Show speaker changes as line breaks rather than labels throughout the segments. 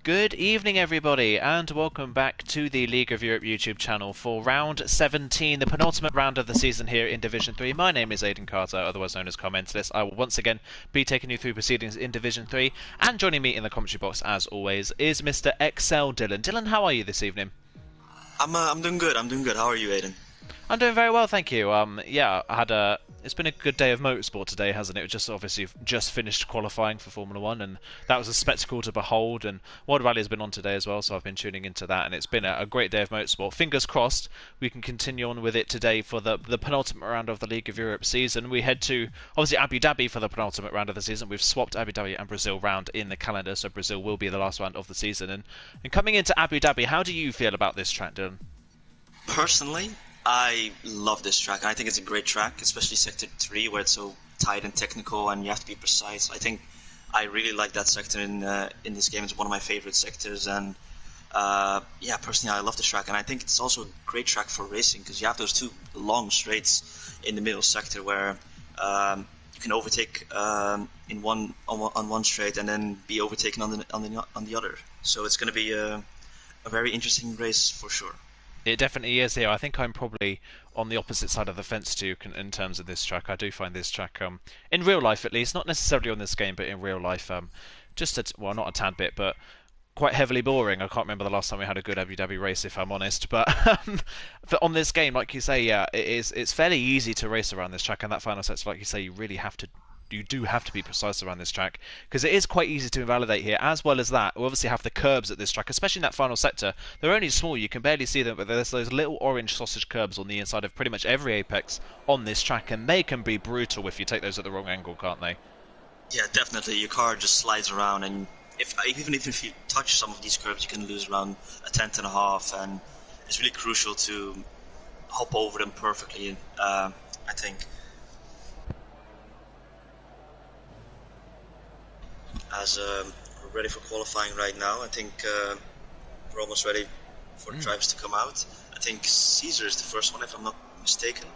Good evening, everybody, and welcome back to the League of Europe YouTube channel for round 17, the penultimate round of the season here in Division 3. My name is Aidan Carter, otherwise known as Commentalist. I will once again be taking you through proceedings in Division 3, and joining me in the commentary box, as always, is Mr. XL Dylan. Dylan, how are you this evening?
I'm doing good. How are you, Aidan?
I'm doing very well, thank you. It's been a good day of motorsport today, hasn't it? It just obviously just finished qualifying for Formula 1, and that was a spectacle to behold, and World Rally has been on today as well, so I've been tuning into that, and it's been a great day of motorsport. Fingers crossed we can continue on with it today for the penultimate round of the League of Europe season. We head to, obviously, Abu Dhabi for the penultimate round of the season. We've swapped Abu Dhabi and Brazil round in the calendar, so Brazil will be the last round of the season. And coming into Abu Dhabi, how do you feel about this track, Dylan?
Personally, I love this track. I think it's a great track, especially Sector 3, where it's so tight and technical and you have to be precise. I think I really like that sector in this game. It's one of my favorite sectors, and personally I love this track. And I think it's also a great track for racing, because you have those two long straights in the middle sector where you can overtake on one straight and then be overtaken on the other. So it's going to be a very interesting race for sure.
It definitely is here. I think I'm probably on the opposite side of the fence to you in terms of this track. I do find this track, in real life at least, not necessarily on this game, but in real life, not a tad bit, but quite heavily boring. I can't remember the last time we had a good Abu Dhabi race, if I'm honest. But on this game, like you say, yeah, it's fairly easy to race around this track, and that final sector, like you say, you do have to be precise around this track, because it is quite easy to invalidate here. As well as that, we obviously have the curbs at this track, especially in that final sector. They're only small, you can barely see them, but there's those little orange sausage curbs on the inside of pretty much every apex on this track, and they can be brutal if you take those at the wrong angle, can't they?
Yeah, definitely. Your car just slides around, and even if you touch some of these curbs, you can lose around a tenth and a half, and it's really crucial to hop over them perfectly, I think. As we're ready for qualifying right now, I think we're almost ready for the drivers to come out. I think Caesar is the first one, if I'm not mistaken.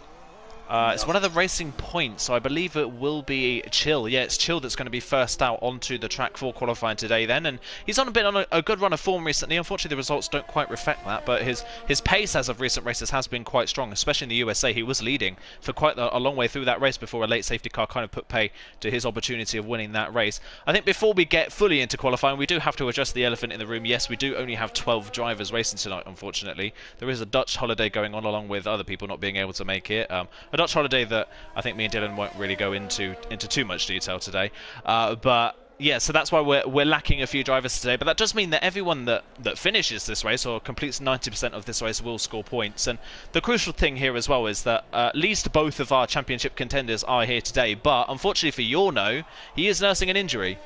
It's one of the racing points, so I believe it will be Chill. Yeah, it's Chill that's going to be first out onto the track for qualifying today then, and he's on a good run of form recently. Unfortunately, the results don't quite reflect that, but his pace as of recent races has been quite strong, especially in the USA. He was leading for quite a long way through that race before a late safety car kind of put pay to his opportunity of winning that race. I think before we get fully into qualifying, we do have to address the elephant in the room. Yes, we do only have 12 drivers racing tonight, unfortunately. There is a Dutch holiday going on, along with other people not being able to make it. A Dutch holiday that I think me and Dylan won't really go into too much detail today, but yeah, so that's why we're lacking a few drivers today. But that does mean that everyone that finishes this race or completes 90% of this race will score points. And the crucial thing here as well is that at least both of our championship contenders are here today. But unfortunately for Yorno, he is nursing an injury.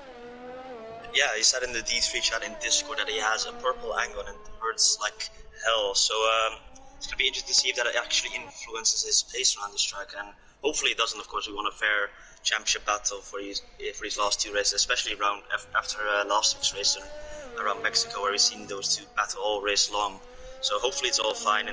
Yeah, he said in the D3 chat in Discord that he has a purple angle and it hurts like hell. So it's going to be interesting to see if that actually influences his pace around this track, and hopefully it doesn't. Of course, we want a fair championship battle for these last two races, especially after last week's race around Mexico, where we've seen those two battle all race long. So hopefully it's all fine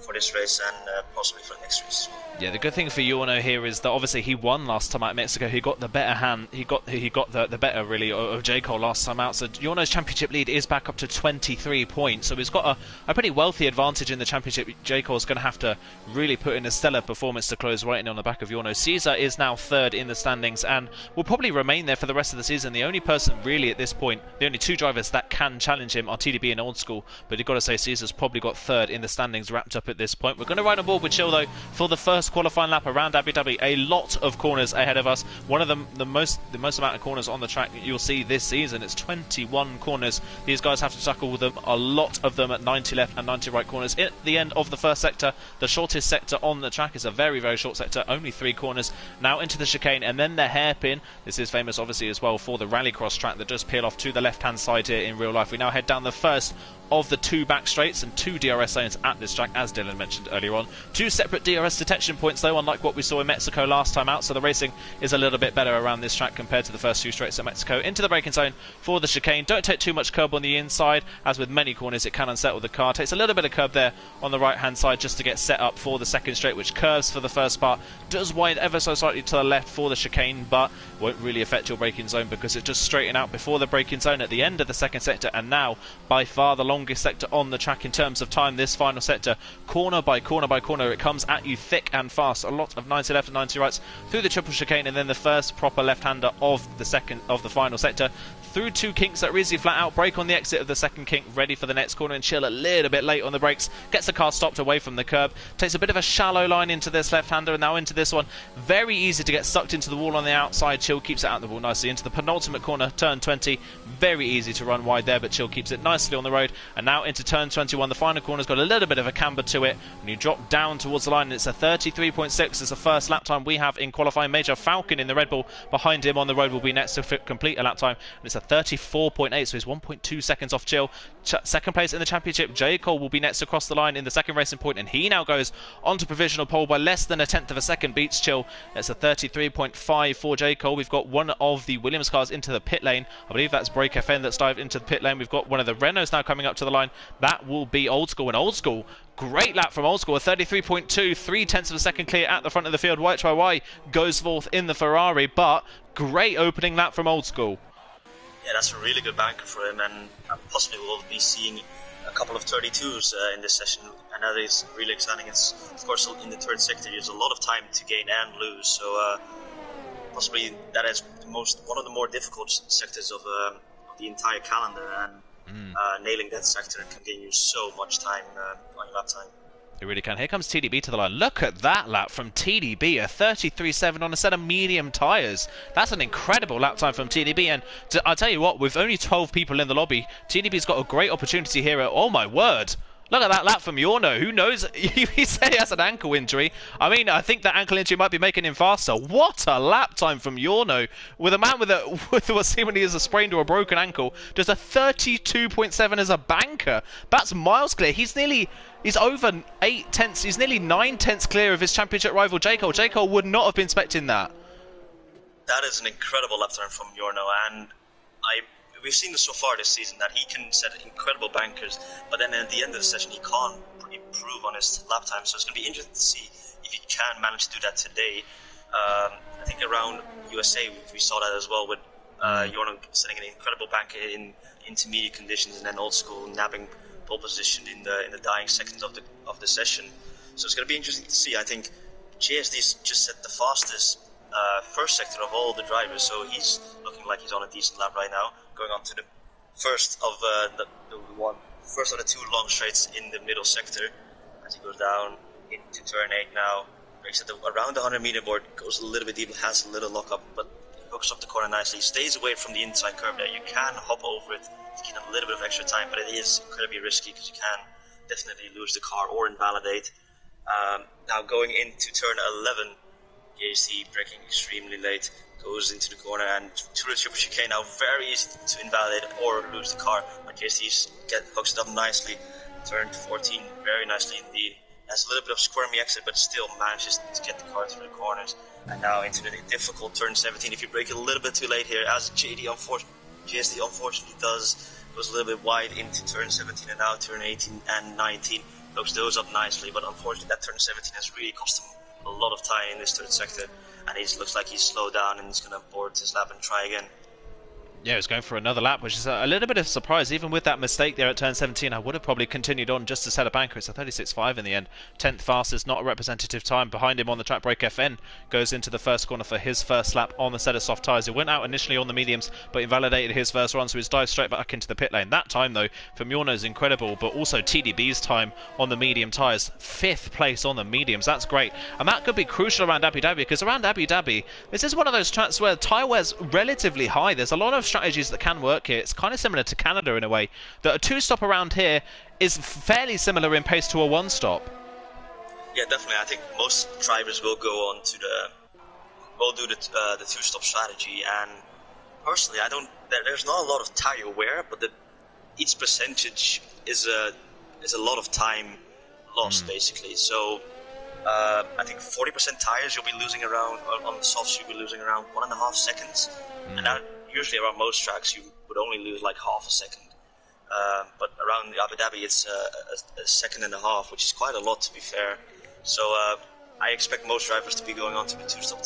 for this race and possibly for the next race as well.
Yeah, the good thing for Yorno here is that obviously he won last time out at Mexico. He got the better hand. He got the better really of J. Cole last time out. So Yorno's championship lead is back up to 23 points. So he's got a pretty wealthy advantage in the championship. J. Cole's going to have to really put in a stellar performance to close right in on the back of Yorno. Caesar is now third in the standings and will probably remain there for the rest of the season. The only person really at this point, the only two drivers that can challenge him are TDB and Old School. But you've got to say Caesar's probably got third in the standings wrapped up at this point. We're going to ride on board with Chill though for the first qualifying lap around Abu Dhabi. A lot of corners ahead of us. One of them, the most amount of corners on the track you'll see this season. It's 21 corners. These guys have to tackle them. A lot of them at 90 left and 90 right corners. At the end of the first sector, the shortest sector on the track is a very, very short sector. Only 3 corners. Now into the chicane and then the hairpin. This is famous obviously as well for the rallycross track that does peel off to the left-hand side here in real life. We now head down the first of the 2 back straights and 2 DRS zones at this track, as Dylan mentioned earlier on. 2 separate DRS detection points though, unlike what we saw in Mexico last time out, so the racing is a little bit better around this track compared to the first 2 straights at Mexico. Into the braking zone for the chicane. Don't take too much curb on the inside, as with many corners it can unsettle the car. Takes a little bit of curb there on the right hand side just to get set up for the second straight, which curves for the first part, does wind ever so slightly to the left for the chicane, but won't really affect your braking zone because it just straighten out before the braking zone at the end of the second sector. And now by far the longest sector on the track in terms of time, this final sector, corner by corner by corner, it comes at you thick and fast. A lot of 90 left and 90 rights through the triple chicane, and then the first proper left-hander of the final sector through 2 kinks that Rizzi flat out, brake on the exit of the second kink, ready for the next corner, and Chill a little bit late on the brakes, gets the car stopped away from the curb, takes a bit of a shallow line into this left-hander, and now into this one, very easy to get sucked into the wall on the outside. Chill keeps it out the wall nicely into the penultimate corner, turn 20, very easy to run wide there, but Chill keeps it nicely on the road, and now into turn 21, the final corner's got a little bit of a camber to it, and you drop down towards the line, and it's a 33.6, it's the first lap time we have in qualifying. Major Falcon in the Red Bull behind him on the road will be next to complete a lap time, and it's a 34.8, so he's 1.2 seconds off Chill. Second place in the championship, J. Cole will be next across the line in the second racing point, and he now goes onto provisional pole by less than a tenth of a second, beats Chill. It's a 33.5 for J. Cole. We've got one of the Williams cars into the pit lane. I believe that's Break FN that's dived into the pit lane. We've got one of the Renaults now coming up to the line. That will be Old School, and Old School, great lap from Old School, a 33.2, 3/10 of a second clear at the front of the field. White YY goes forth in the Ferrari, but great opening lap from Old School.
Yeah, that's a really good banker for him, and possibly we'll be seeing a couple of 32s in this session, and that is really exciting. It's, of course, in the third sector, there's a lot of time to gain and lose, so possibly that is one of the more difficult sectors of the entire calendar, and nailing that sector can gain you so much time on lap time.
It really can. Here comes TDB to the line. Look at that lap from TDB, a 33.7 on a set of medium tyres. That's an incredible lap time from TDB, and I'll tell you what, with only 12 people in the lobby, TDB's got a great opportunity here. Oh my word. Look at that lap from Yorno. Who knows? He said he has an ankle injury. I mean, I think that ankle injury might be making him faster. What a lap time from Yorno. With a man with what seemingly is a sprained or a broken ankle, does a 32.7 as a banker. That's miles clear. He's over 8 tenths. He's nearly 9 tenths clear of his championship rival, J. Cole. J. Cole would not have been expecting that.
That is an incredible lap time from Yorno, and we've seen this so far this season, that he can set incredible bankers, but then at the end of the session he can't improve on his lap time, so it's going to be interesting to see if he can manage to do that today. I think around USA we saw that as well, with Yorno setting an incredible banker in intermediate conditions, and then Old School nabbing pole position in the dying seconds of the session. So it's going to be interesting to see. I think JSD's just set the fastest first sector of all the drivers, so he's looking like he's on a decent lap right now, going on to the first of the 2 long straights in the middle sector, as he goes down into turn 8 now. Breaks at around the 100 meter board, goes a little bit deep, has a little lock up, but hooks up the corner nicely. He stays away from the inside curve there. You can hop over it to get a little bit of extra time, but it is incredibly risky because you can definitely lose the car or invalidate. Now going into turn 11, JSD braking extremely late, goes into the corner, and through the triple chicane now, very easy to invalidate or lose the car, but JSD hooks it up nicely. Turn 14 very nicely indeed. Has a little bit of squirmy exit, but still manages to get the car through the corners. And now into the difficult turn 17. If you brake a little bit too late here, as JSD unfortunately does, goes a little bit wide into turn 17, and now turn 18 and 19 hooks those up nicely. But unfortunately, that turn 17 has really cost him a lot of time in this third sector, and he looks like he's slowed down and he's going to board his lap and try again.
Yeah, he's going for another lap, which is a little bit of a surprise. Even with that mistake there at turn 17, I would have probably continued on just to set a banker. It's a 36.5 in the end. 10th fastest, not a representative time. Behind him on the track, Break FN goes into the first corner for his first lap on the set of soft tyres. He went out initially on the mediums, but invalidated his first run, so he's dived straight back into the pit lane. That time, though, from Yorno is incredible, but also TDB's time on the medium tyres. 5th place on the mediums. That's great. And that could be crucial around Abu Dhabi, because around Abu Dhabi, this is one of those tracks where tyre wear's relatively high. There's a lot of strategies that can work here. It's kind of similar to Canada in a way, that a 2-stop around here is fairly similar in pace to a 1-stop.
Yeah, definitely. I think most drivers will go on to do the 2-stop strategy, and personally, there's not a lot of tire wear, but the each percentage is a lot of time lost, basically. So I think 40% tires you'll be losing around on the softs. You'll be losing around 1.5 seconds, and that usually around most tracks you would only lose like half a second. But around Abu Dhabi, it's a second and a half, which is quite a lot, to be fair. So I expect most drivers to be going on to the two-stop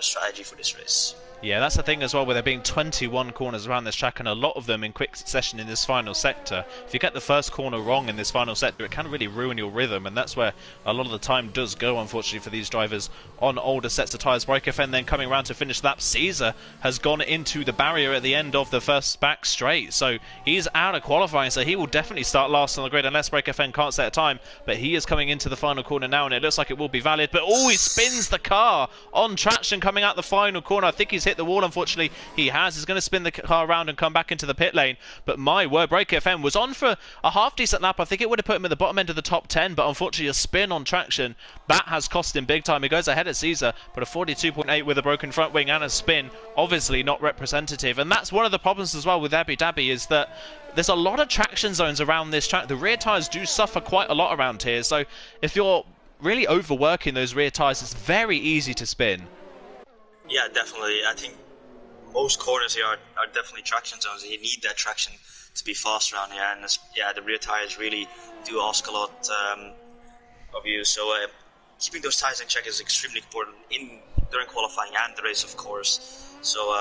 strategy for this race.
Yeah, that's the thing as well, where there being 21 corners around this track, and a lot of them in quick succession in this final sector. If you get the first corner wrong in this final sector, it can really ruin your rhythm, and that's where a lot of the time does go, unfortunately, for these drivers on older sets of tyres. Raikkonen then coming around to finish lap. Caesar has gone into the barrier at the end of the first back straight, so he's out of qualifying, so he will definitely start last on the grid unless Raikkonen can't set a time. But he is coming into the final corner now, and it looks like it will be valid. But oh, he spins the car on traction coming out the final corner. I think he's hit the wall, unfortunately. He has. He's going to spin the car around and come back into the pit lane. But my word, Break FM was on for a half decent lap. I think it would have put him at the bottom end of the top 10, but unfortunately a spin on traction, that has cost him big time. He goes ahead of Caesar, but a 42.8 with a broken front wing and a spin, obviously not representative. And that's one of the problems as well with Abu Dhabi, is that there's a lot of traction zones around this track. The rear tyres do suffer quite a lot around here, so if you're really overworking those rear tyres, it's very easy to spin.
Yeah, definitely. I think most corners here are definitely traction zones, and you need that traction to be fast around here. And yeah, the rear tires really do ask a lot of you. So keeping those tires in check is extremely important during qualifying and the race, of course. So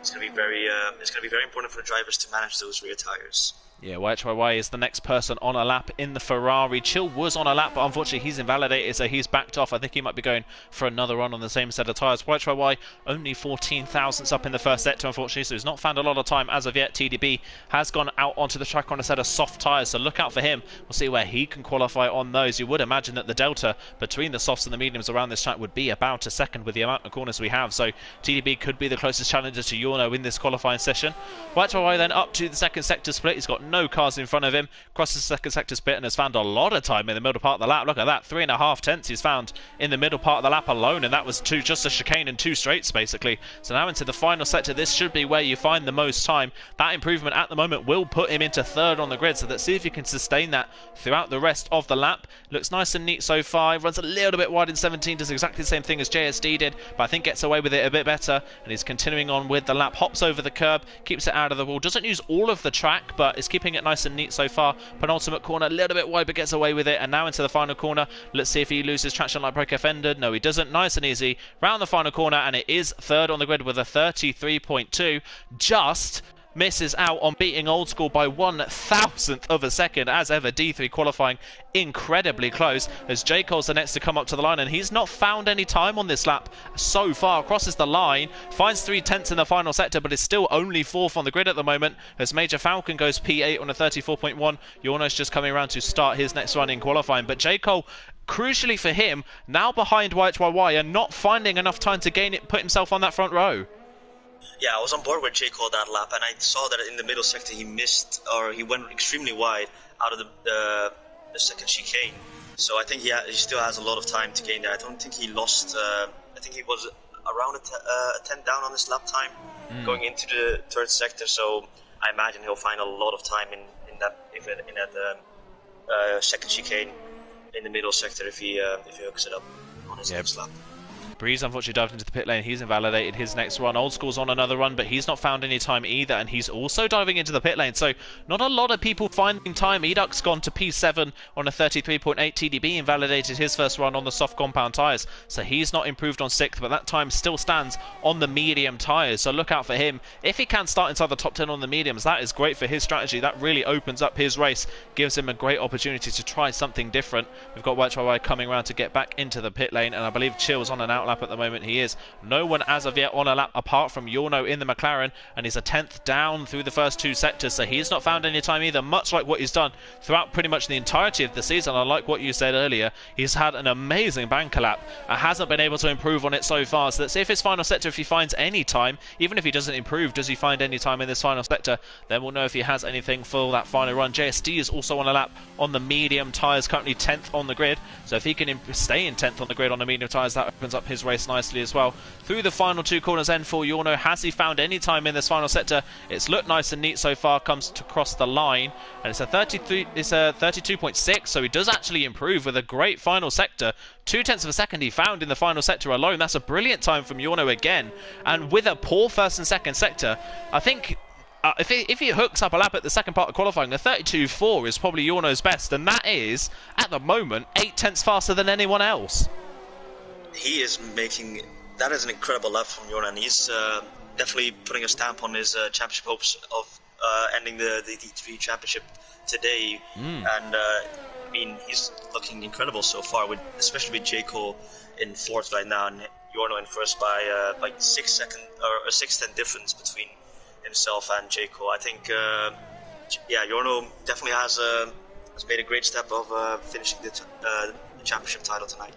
it's going to be very important for the drivers to manage those rear tires.
Yeah, YHYY is the next person on a lap in the Ferrari. Chill was on a lap, but unfortunately he's invalidated, so he's backed off. I think he might be going for another run on the same set of tyres. YHYY only 14 thousandths up in the first sector, unfortunately, so he's not found a lot of time as of yet. TDB has gone out onto the track on a set of soft tyres, so look out for him. We'll see where he can qualify on those. You would imagine that the delta between the softs and the mediums around this track would be about a second with the amount of corners we have, so TDB could be the closest challenger to Yorno in this qualifying session. YHYY then up to the second sector split. He's got no cars in front of him, crosses the second sector split and has found a lot of time in the middle part of the lap. Look at that, 3.5 tenths he's found in the middle part of the lap alone, and that was just a chicane and two straights basically. So now into the final sector, this should be where you find the most time. That improvement at the moment will put him into third on the grid, so let's see if he can sustain that throughout the rest of the lap. Looks nice and neat so far. He runs a little bit wide in 17, does exactly the same thing as JSD did, but I think gets away with it a bit better, and he's continuing on with the lap. Hops over the curb, keeps it out of the wall, doesn't use all of the track, but is keeping it nice and neat so far. Penultimate corner, a little bit wide, but gets away with it, and now into the final corner. Let's see if he loses traction like Broke Offended. No, he doesn't. Nice and easy round the final corner, and it is third on the grid with a 33.2. Just misses out on beating Old School by 1,000th of a second. As ever, D3 qualifying incredibly close, as J. Cole's the next to come up to the line, and he's not found any time on this lap so far. Crosses the line, finds 3 tenths in the final sector, but is still only 4th on the grid at the moment, as Major Falcon goes P8 on a 34.1. Yorno's just coming around to start his next run in qualifying, but J. Cole, crucially for him, now behind YHYY and not finding enough time to gain it, put himself on that front row.
Yeah, I was on board with J. Cole that lap, and I saw that in the middle sector he missed, or he went extremely wide out of the second chicane. So I think he still has a lot of time to gain there. I don't think he lost. I think he was around a 10 down on his lap time going into the third sector. So I imagine he'll find a lot of time in that second chicane in the middle sector if he hooks it up on his next lap.
Breeze unfortunately dived into the pit lane. He's invalidated his next run. Old School's on another run, but he's not found any time either, and he's also diving into the pit lane. So not a lot of people finding time. Eduk's gone to P7 on a 33.8. TDB invalidated his first run on the soft compound tyres, so he's not improved on 6th, but that time still stands on the medium tyres. So look out for him. If he can start inside the top 10 on the mediums, that is great for his strategy. That really opens up his race, gives him a great opportunity to try something different. We've got YHYY coming around to get back into the pit lane, and I believe Chill's on an out lap at the moment. He is. No one as of yet on a lap apart from Yorno in the McLaren, and he's a 10th down through the first 2 sectors, so he's not found any time either, much like what he's done throughout pretty much the entirety of the season. I like what you said earlier. He's had an amazing banker lap and hasn't been able to improve on it so far. So let's see if his final sector, if he finds any time, even if he doesn't improve, does he find any time in this final sector? Then we'll know if he has anything for that final run. JSD is also on a lap on the medium tyres, currently 10th on the grid, so if he can stay in 10th on the grid on the medium tyres, that opens up his race nicely as well. well. Through the final two corners end for Yorno. Has he found any time in this final sector? It's looked nice and neat so far, comes to cross the line. And it's a 32.6, so he does actually improve with a great final sector. 0.2 of a second he found in the final sector alone. That's a brilliant time from Yorno again. And with a poor first and second sector, I think if he hooks up a lap at the second part of qualifying, a 32.4 is probably Yorno's best, and that is, at the moment, 0.8 faster than anyone else.
He is making... That is an incredible lap from Yorno, and he's definitely putting a stamp on his championship hopes of ending the D3 championship today. And I mean, he's looking incredible so far, especially with J. Cole in fourth right now, and Yorno in first by like 6 seconds or a 6-10 difference between himself and J. Cole. I think, yeah, Yorno definitely has made a great step of finishing the championship title tonight.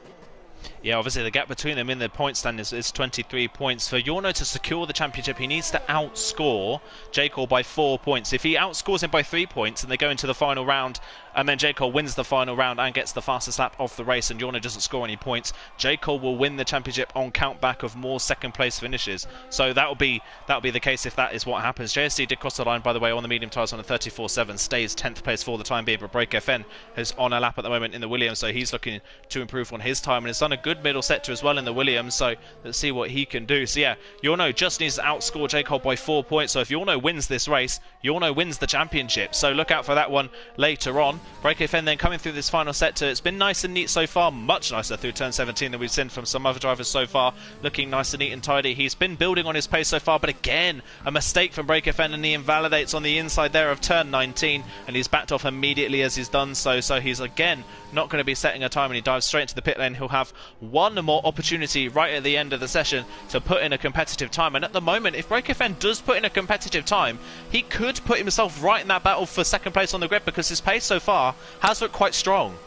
Yeah, obviously the gap between them in the point stand is 23 points. For Yorno to secure the championship, he needs to outscore J. Cole by 4 points. If he outscores him by 3 points and they go into the final round, and then J. Cole wins the final round and gets the fastest lap of the race, and Yorno doesn't score any points, J. Cole will win the championship on countback of more second place finishes. So that'll be the case if that is what happens. JSC did cross the line, by the way, on the medium tyres on a 34.7, stays 10th place for the time being, but Break FN is on a lap at the moment in the Williams, so he's looking to improve on his time, and has done a good middle sector as well in the Williams, so let's see what he can do. So yeah, Yorno just needs to outscore J. Cole by 4 points, so if Yorno wins this race, Yorno wins the championship, so look out for that one later on. Break FN then coming through this final sector. It's been nice and neat so far, much nicer through turn 17 than we've seen from some other drivers so far, looking nice and neat and tidy. He's been building on his pace so far, but again, a mistake from Break FN, and he invalidates on the inside there of turn 19, and he's backed off immediately as he's done so, so he's again not going to be setting a time, and he dives straight into the pit lane. He'll have one more opportunity right at the end of the session to put in a competitive time, and at the moment, if Break FN does put in a competitive time, he could put himself right in that battle for second place on the grid, because his pace so far has looked quite strong.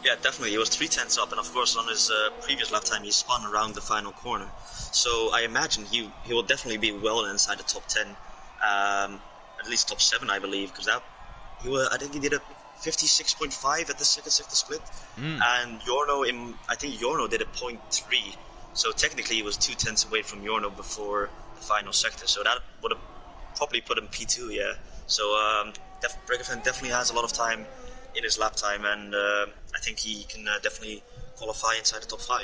Yeah, definitely. He was 3/10 up, and of course on his previous lap time he spun around the final corner. So I imagine he will definitely be well inside the top 10, at least top 7, I believe, because I think he did a 56.5 at the second sector split, and Yorno, I think Yorno did a 0.3, so technically he was 2/10 away from Yorno before the final sector, so that would have probably put him P2, yeah. So Break FN definitely has a lot of time in his lap time, and I think he can definitely qualify inside the top 5.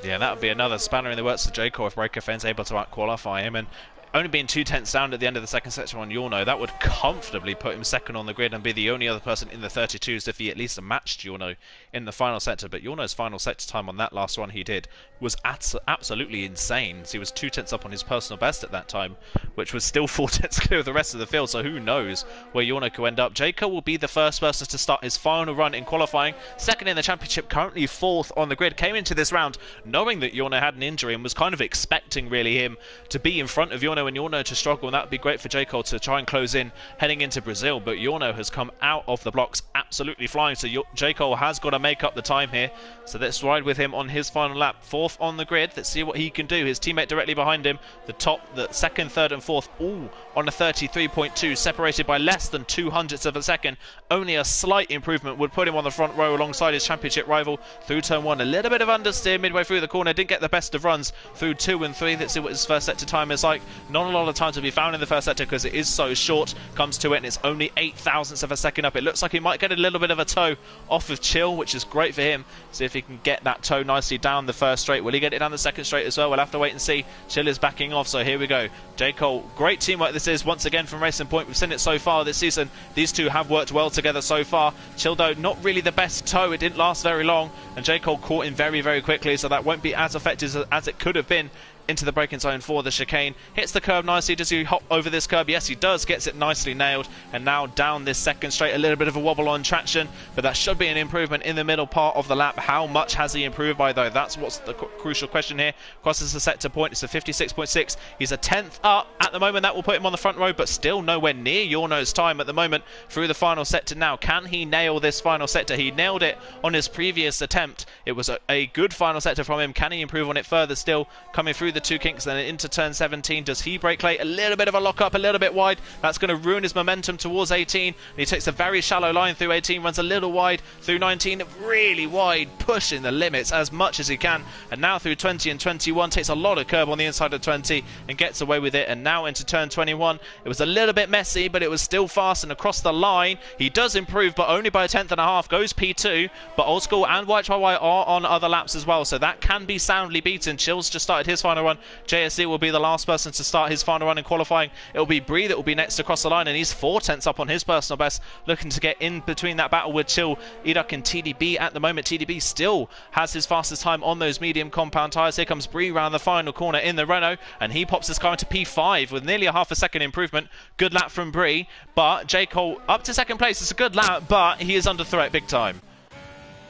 Yeah, that would be another spanner in the works for J. Cole if Break FN's able to out-qualify him, and only being 2/10 down at the end of the second sector on Yorno, that would comfortably put him second on the grid and be the only other person in the 32s if he at least matched Yorno in the final sector. But Yorno's final sector time on that last one he did was absolutely insane. So he was 2/10 up on his personal best at that time, which was still 4/10 clear of the rest of the field, so who knows where Yorno could end up. J. Cole will be the first person to start his final run in qualifying, second in the championship, currently 4th on the grid. Came into this round knowing that Yorno had an injury and was kind of expecting really him to be in front of Yorno and Yorno to struggle, and that would be great for J. Cole to try and close in heading into Brazil. But Yorno has come out of the blocks absolutely flying, so J. Cole has got to make up the time here. So let's ride with him on his final lap. 4th on the grid. Let's see what he can do. His teammate directly behind him, the 2nd, 3rd and 4th, all on a 33.2, separated by less than 0.02 of a second. Only a slight improvement would put him on the front row alongside his championship rival through turn 1. A little bit of understeer midway through the corner. Didn't get the best of runs through 2 and 3. Let's see what his first sector time is like. Not a lot of time to be found in the first sector because it is so short. Comes to it and it's only 0.008 of a second up. It looks like he might get a little bit of a toe off of Chill, which is great for him. See if he can get that toe nicely down the first straight. Will he get it down the second straight as well? We'll have to wait and see. Chill is backing off, so here we go. J. Cole, great teamwork this is once again from Racing Point. We've seen it so far this season. These two have worked well together so far. Chill though, not really the best toe. It didn't last very long, and J. Cole caught him very, very quickly, so that won't be as effective as it could have been into the braking zone for the chicane. Hits the curb nicely. Does he hop over this curb? Yes, he does. Gets it nicely nailed. And now down this second straight. A little bit of a wobble on traction, but that should be an improvement in the middle part of the lap. How much has he improved by, though? That's what's the crucial question here. Crosses the sector point. It's a 56.6. He's a 10th up. At the moment, that will put him on the front row, but still nowhere near Yorno's time at the moment through the final sector now. Can he nail this final sector? He nailed it on his previous attempt. It was a good final sector from him. Can he improve on it further still? Coming through the the two kinks, then into turn 17. Does he break late? A little bit of a lock up, a little bit wide. That's going to ruin his momentum towards 18. And he takes a very shallow line through 18, runs a little wide through 19, really wide, pushing the limits as much as he can. And now through 20 and 21, takes a lot of curb on the inside of 20 and gets away with it. And now into turn 21, it was a little bit messy, but it was still fast and across the line. He does improve, but only by a tenth and a half. Goes P2, but Old School and White YY are on other laps as well, so that can be soundly beaten. Chill's just started his final run. JSD will be the last person to start his final run in qualifying. It will be Bree that will be next across the line, and he's 4 tenths up on his personal best, looking to get in between that battle with Chill, Eduk and TDB at the moment. TDB still has his fastest time on those medium compound tyres. Here comes Bree round the final corner in the Renault, and he pops his car into P5 with nearly a half a second improvement. Good lap from Bree, but J. Cole up to second place. It's a good lap, but he is under threat big time.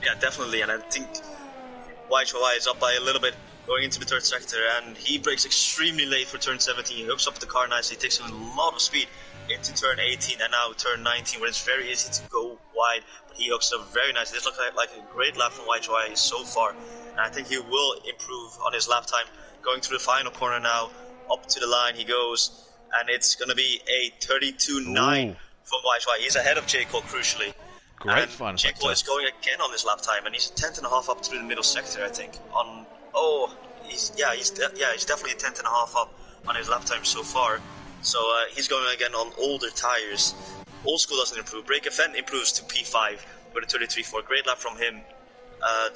Yeah, definitely, and I think YHY is up by a little bit going into the third sector, and he brakes extremely late for turn 17. He hooks up the car nicely, takes him a lot of speed into turn 18 and now turn 19, where it's very easy to go wide, but he hooks up very nicely. This looks like a great lap from YHY so far, and I think he will improve on his lap time. Going through the final corner now, up to the line he goes, and it's going to be a 32.9 from YHY. He's ahead of J. Cole, crucially.
Great final
J. Cole is going again on his lap time, and he's a tenth and a half up through the middle sector, I think. He's definitely a tenth and a half up on his lap time so far. So he's going again on older tires. Old School doesn't improve. Brake Event improves to P5 with a 33.4. Great lap from him.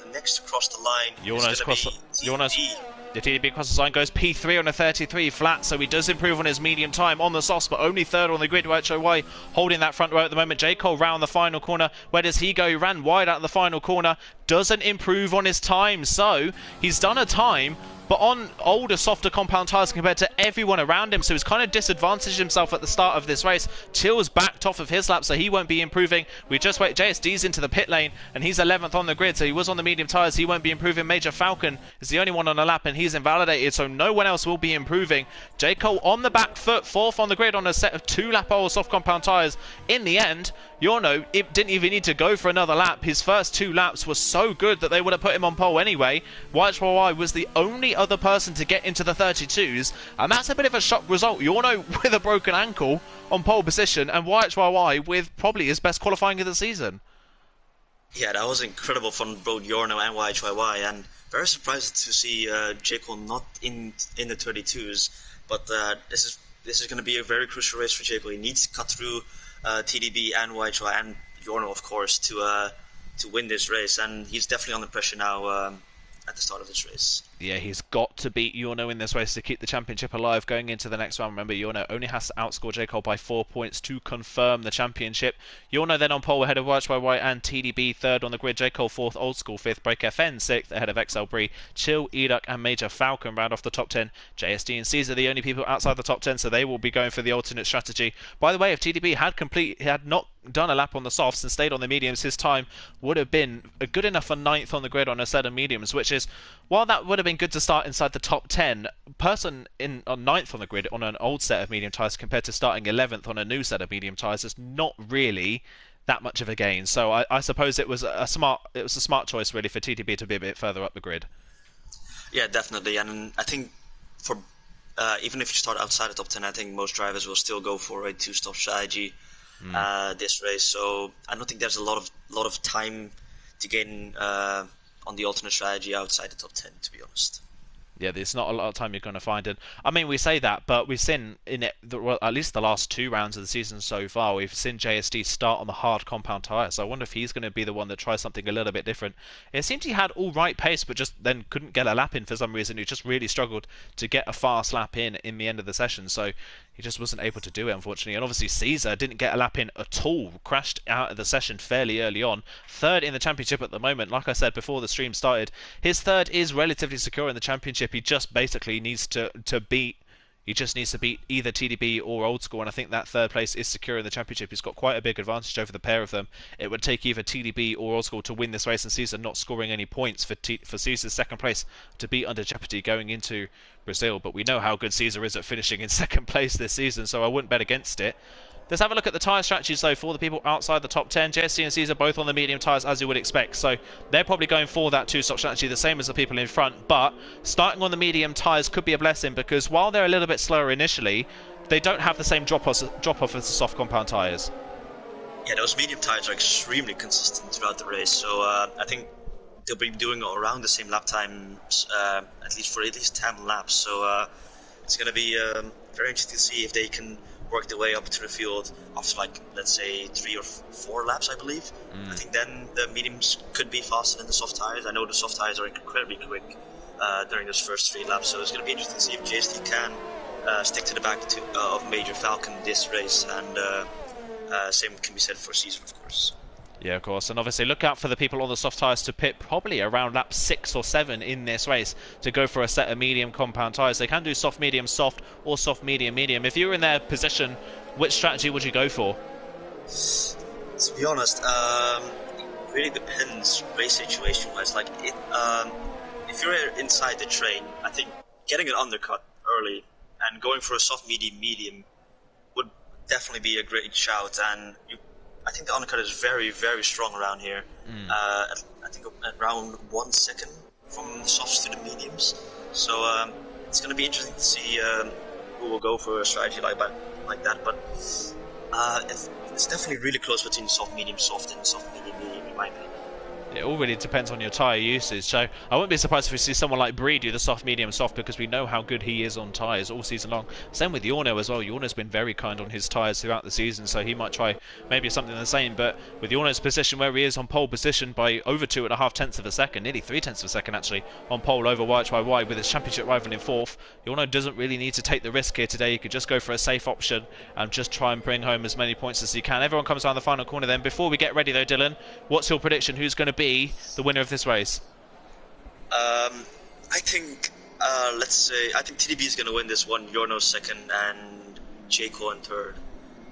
The next to cross the line is going to be TD.
The TDB across the line goes P3 on a 33 flat, so he does improve on his medium time on the softs, but only third on the grid. YHY holding that front row at the moment. J. Cole round the final corner. Where does he go? He ran wide out of the final corner. Doesn't improve on his time, so he's done a time, but on older, softer compound tyres compared to everyone around him, so he's kind of disadvantaged himself at the start of this race. Chill's backed off of his lap, so he won't be improving. We just wait. JSD's into the pit lane, and he's 11th on the grid, so he was on the medium tyres. He won't be improving. Major Falcon is the only one on the lap, and he's invalidated, so no one else will be improving. J. Cole on the back foot, 4th on the grid on a set of 2 lap old soft compound tyres. In the end, Yorno, it didn't even need to go for another lap. His first 2 laps were so good that they would have put him on pole anyway. YHY was the only other person to get into the 32s, and that's a bit of a shock result. Yorno with a broken ankle on pole position, and YHY with probably his best qualifying of the season.
Yeah, that was incredible from both Yorno and YHY, and very surprised to see J. Cole not in the 32s. But this is going to be a very crucial race for J. Cole. He needs to cut through TDB and YHY and Yorno, of course, to win this race, and he's definitely under pressure now at the start of this race.
Yeah, he's got to beat Yorno in this race to keep the championship alive going into the next round. Remember, Yorno only has to outscore J. Cole by 4 points to confirm the championship. Yorno then on pole ahead of YHY and TDB, 3rd on the grid. J. Cole 4th, Old School 5th, Break FN 6th ahead of XL Bree. Chill, Eduk and Major Falcon round off the top 10. JSD and Caesar the only people outside the top 10, so they will be going for the alternate strategy. By the way, if TDB had not done a lap on the softs and stayed on the mediums, his time would have been good enough for 9th on the grid on a set of mediums, which is, while that would have been good to start inside the top 10, person on 9th on the grid on an old set of medium tyres compared to starting 11th on a new set of medium tyres is not really that much of a gain. So I suppose it was a smart choice really for TTB to be a bit further up the grid.
Yeah, definitely, and I think for even if you start outside the top 10, I think most drivers will still go for a 2-stop strategy this race. So I don't think there's a lot of time to gain on the alternate strategy outside the top 10, to be honest.
Yeah, there's not a lot of time you're going to find it. I mean, we say that, but we've seen at least the last 2 rounds of the season so far, we've seen JSD start on the hard compound tyre. So I wonder if he's going to be the one that tries something a little bit different. It seems he had all right pace, but just then couldn't get a lap in for some reason. He just really struggled to get a fast lap in the end of the session. So he just wasn't able to do it, unfortunately. And obviously Caesar didn't get a lap in at all. Crashed out of the session fairly early on. 3rd in the championship at the moment. Like I said before the stream started, his 3rd is relatively secure in the championship. He just basically needs to beat either TDB or Old School, and I think that 3rd place is secure in the championship. He's got quite a big advantage over the pair of them. It would take either TDB or Old School to win this race, and Caesar not scoring any points for Caesar's 2nd place to be under jeopardy going into Brazil. But we know how good Caesar is at finishing in 2nd place this season, so I wouldn't bet against it. Let's have a look at the tyre strategies though for the people outside the top 10. JSC and Caesar both on the medium tyres as you would expect, so they're probably going for that two-stop strategy the same as the people in front, but starting on the medium tyres could be a blessing because while they're a little bit slower initially, they don't have the same drop-off as the soft compound tyres.
Yeah, those medium tyres are extremely consistent throughout the race, so I think they'll be doing around the same lap times at least 10 laps, so it's going to be very interesting to see if they can work their way up to the field after, like, let's say 3 or 4 laps, I believe. I think then the mediums could be faster than the soft tires. I know the soft tires are incredibly quick during those first 3 laps, so it's going to be interesting to see if JST can stick to the back of Major Falcon this race, and same can be said for Caesar, of course.
Yeah, of course, and obviously look out for the people on the soft tyres to pit probably around lap 6 or 7 in this race to go for a set of medium compound tyres. They can do soft, medium, soft, or soft, medium, medium. If you were in their position, which strategy would you go for?
To be honest, it really depends race situation wise. Like, if you're inside the train, I think getting an undercut early and going for a soft, medium, medium would definitely be a great shout, and I think the undercut is very, very strong around here. I think around 1 second from the softs to the mediums. So it's going to be interesting to see who will go for a strategy like that. But it's definitely really close between soft, medium, soft, and soft, medium, medium, in my opinion.
It all really depends on your tyre usage, so I wouldn't be surprised if we see someone like Bree do the soft, medium, soft, because we know how good he is on tyres all season long. Same with Yorno as well. Yorno's been very kind on his tyres throughout the season, so he might try maybe something the same, but with Yorno's position where he is on pole position by over 2.5 tenths of a second, nearly 3 tenths of a second actually, on pole over YHYY with his championship rival in 4th, Yorno doesn't really need to take the risk here today. He could just go for a safe option and just try and bring home as many points as he can. Everyone comes around the final corner then. Before we get ready though, Dylan, what's your prediction? Who's going to be the winner of this race?
I think, I think TDB is going to win this one, Yorno second, and Jayco in third,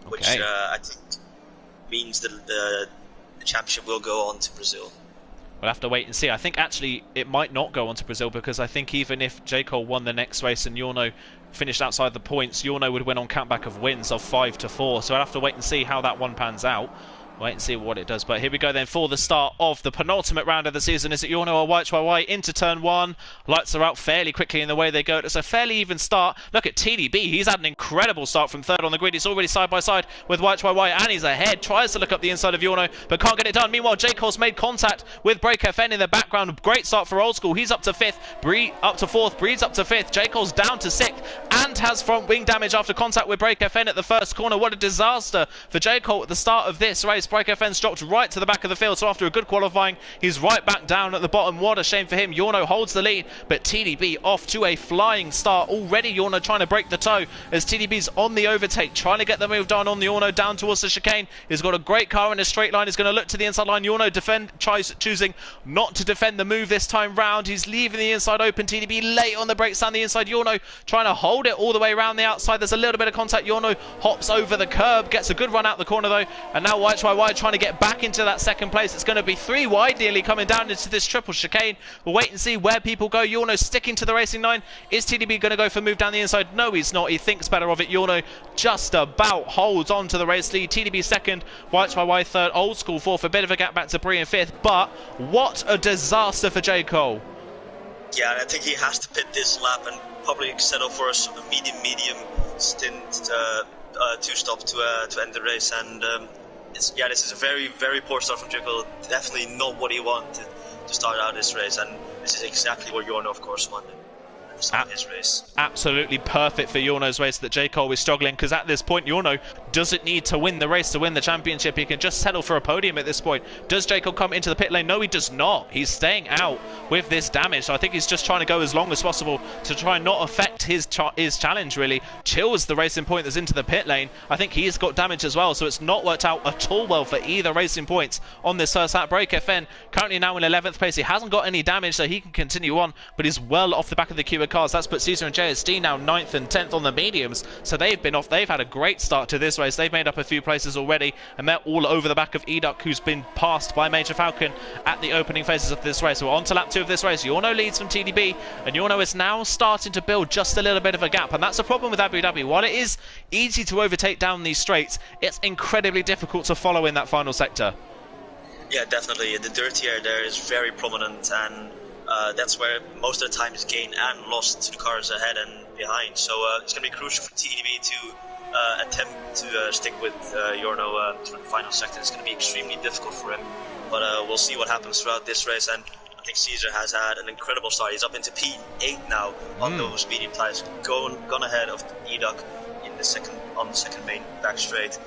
which I think means that the championship will go on to Brazil.
We'll have to wait and see. I think actually it might not go on to Brazil, because I think even if Jayco won the next race and Yorno finished outside the points, Yorno would win on countback of wins of 5-4. So I'll have to wait and see how that one pans out. Wait and see what it does. But here we go then for the start of the penultimate round of the season. Is it Yorno or YHYY into turn 1? Lights are out fairly quickly in the way they go. It's a fairly even start. Look at TDB. He's had an incredible start from third on the grid. He's already side by side with YHYY, and he's ahead. Tries to look up the inside of Yorno, but can't get it done. Meanwhile, Jayco's made contact with Break FN in the background. Great start for Old School. He's up to 5th. Bree up to 4th. Bree's up to 5th. Jayco's down to 6th and has front wing damage after contact with Break FN at the first corner. What a disaster for Jayco at the start of this race. Break FN's dropped right to the back of the field, so after a good qualifying, he's right back down at the bottom. What a shame for him. Yorno holds the lead, but TDB off to a flying start. Already Yorno trying to break the toe as TDB's on the overtake, trying to get the move done on the Yorno down towards the chicane. He's got a great car in a straight line. He's going to look to the inside line. Yorno choosing not to defend the move this time round. He's leaving the inside open. TDB late on the brakes down the inside. Yorno trying to hold it all the way around the outside. There's a little bit of contact. Yorno hops over the curb, gets a good run out the corner though, and now YHYY trying to get back into that second place. It's going to be 3 wide nearly coming down into this triple chicane. We'll wait and see where people go. Yorno sticking to the racing line. Is TDB going to go for a move down the inside? No, he's not. He thinks better of it. Yorno just about holds on to the race lead. TDB second, YHYY third, Old School fourth. A bit of a gap back to Bree in 5th, but what a disaster for Jayco.
Yeah, I think he has to pit this lap and probably settle for a sort of medium stint to stop to end the race. And this is a very, very poor start from Jayco. Definitely not what he wanted to start out this race, and this is exactly what Yorno, of course, wanted. His race.
Absolutely perfect for Yorno's race that Jayco is struggling, because at this point Yorno doesn't need to win the race to win the championship. He can just settle for a podium at this point. Does Jayco come into the pit lane? No, he does not. He's staying out with this damage, so I think he's just trying to go as long as possible to try and not affect his challenge really. Chill's the racing point that's into the pit lane. I think he's got damage as well, so it's not worked out at all well for either racing points on this first lap. Break FN currently now in 11th place. He hasn't got any damage, so he can continue on, but he's well off the back of the queue. cars. That's put Caesar and JSD now 9th and 10th on the mediums. So they've been off. They've had a great start to this race. They've made up a few places already, and they're all over the back of Eduk, who's been passed by Major Falcon at the opening phases of this race. So we're on to lap 2 of this race. Yorno leads from TDB, and Yorno is now starting to build just a little bit of a gap, and that's a problem with Abu Dhabi. While it is easy to overtake down these straights, it's incredibly difficult to follow in that final sector.
Yeah, definitely. The dirty air there is very prominent, and that's where most of the time is gained and lost to the cars ahead and behind. So it's going to be crucial for TDB to attempt to stick with Yorno through the final sector. It's going to be extremely difficult for him, but we'll see what happens throughout this race. And I think Caesar has had an incredible start. He's up into P8 now on those medium tyres, gone ahead of Eduk in the second main back straight.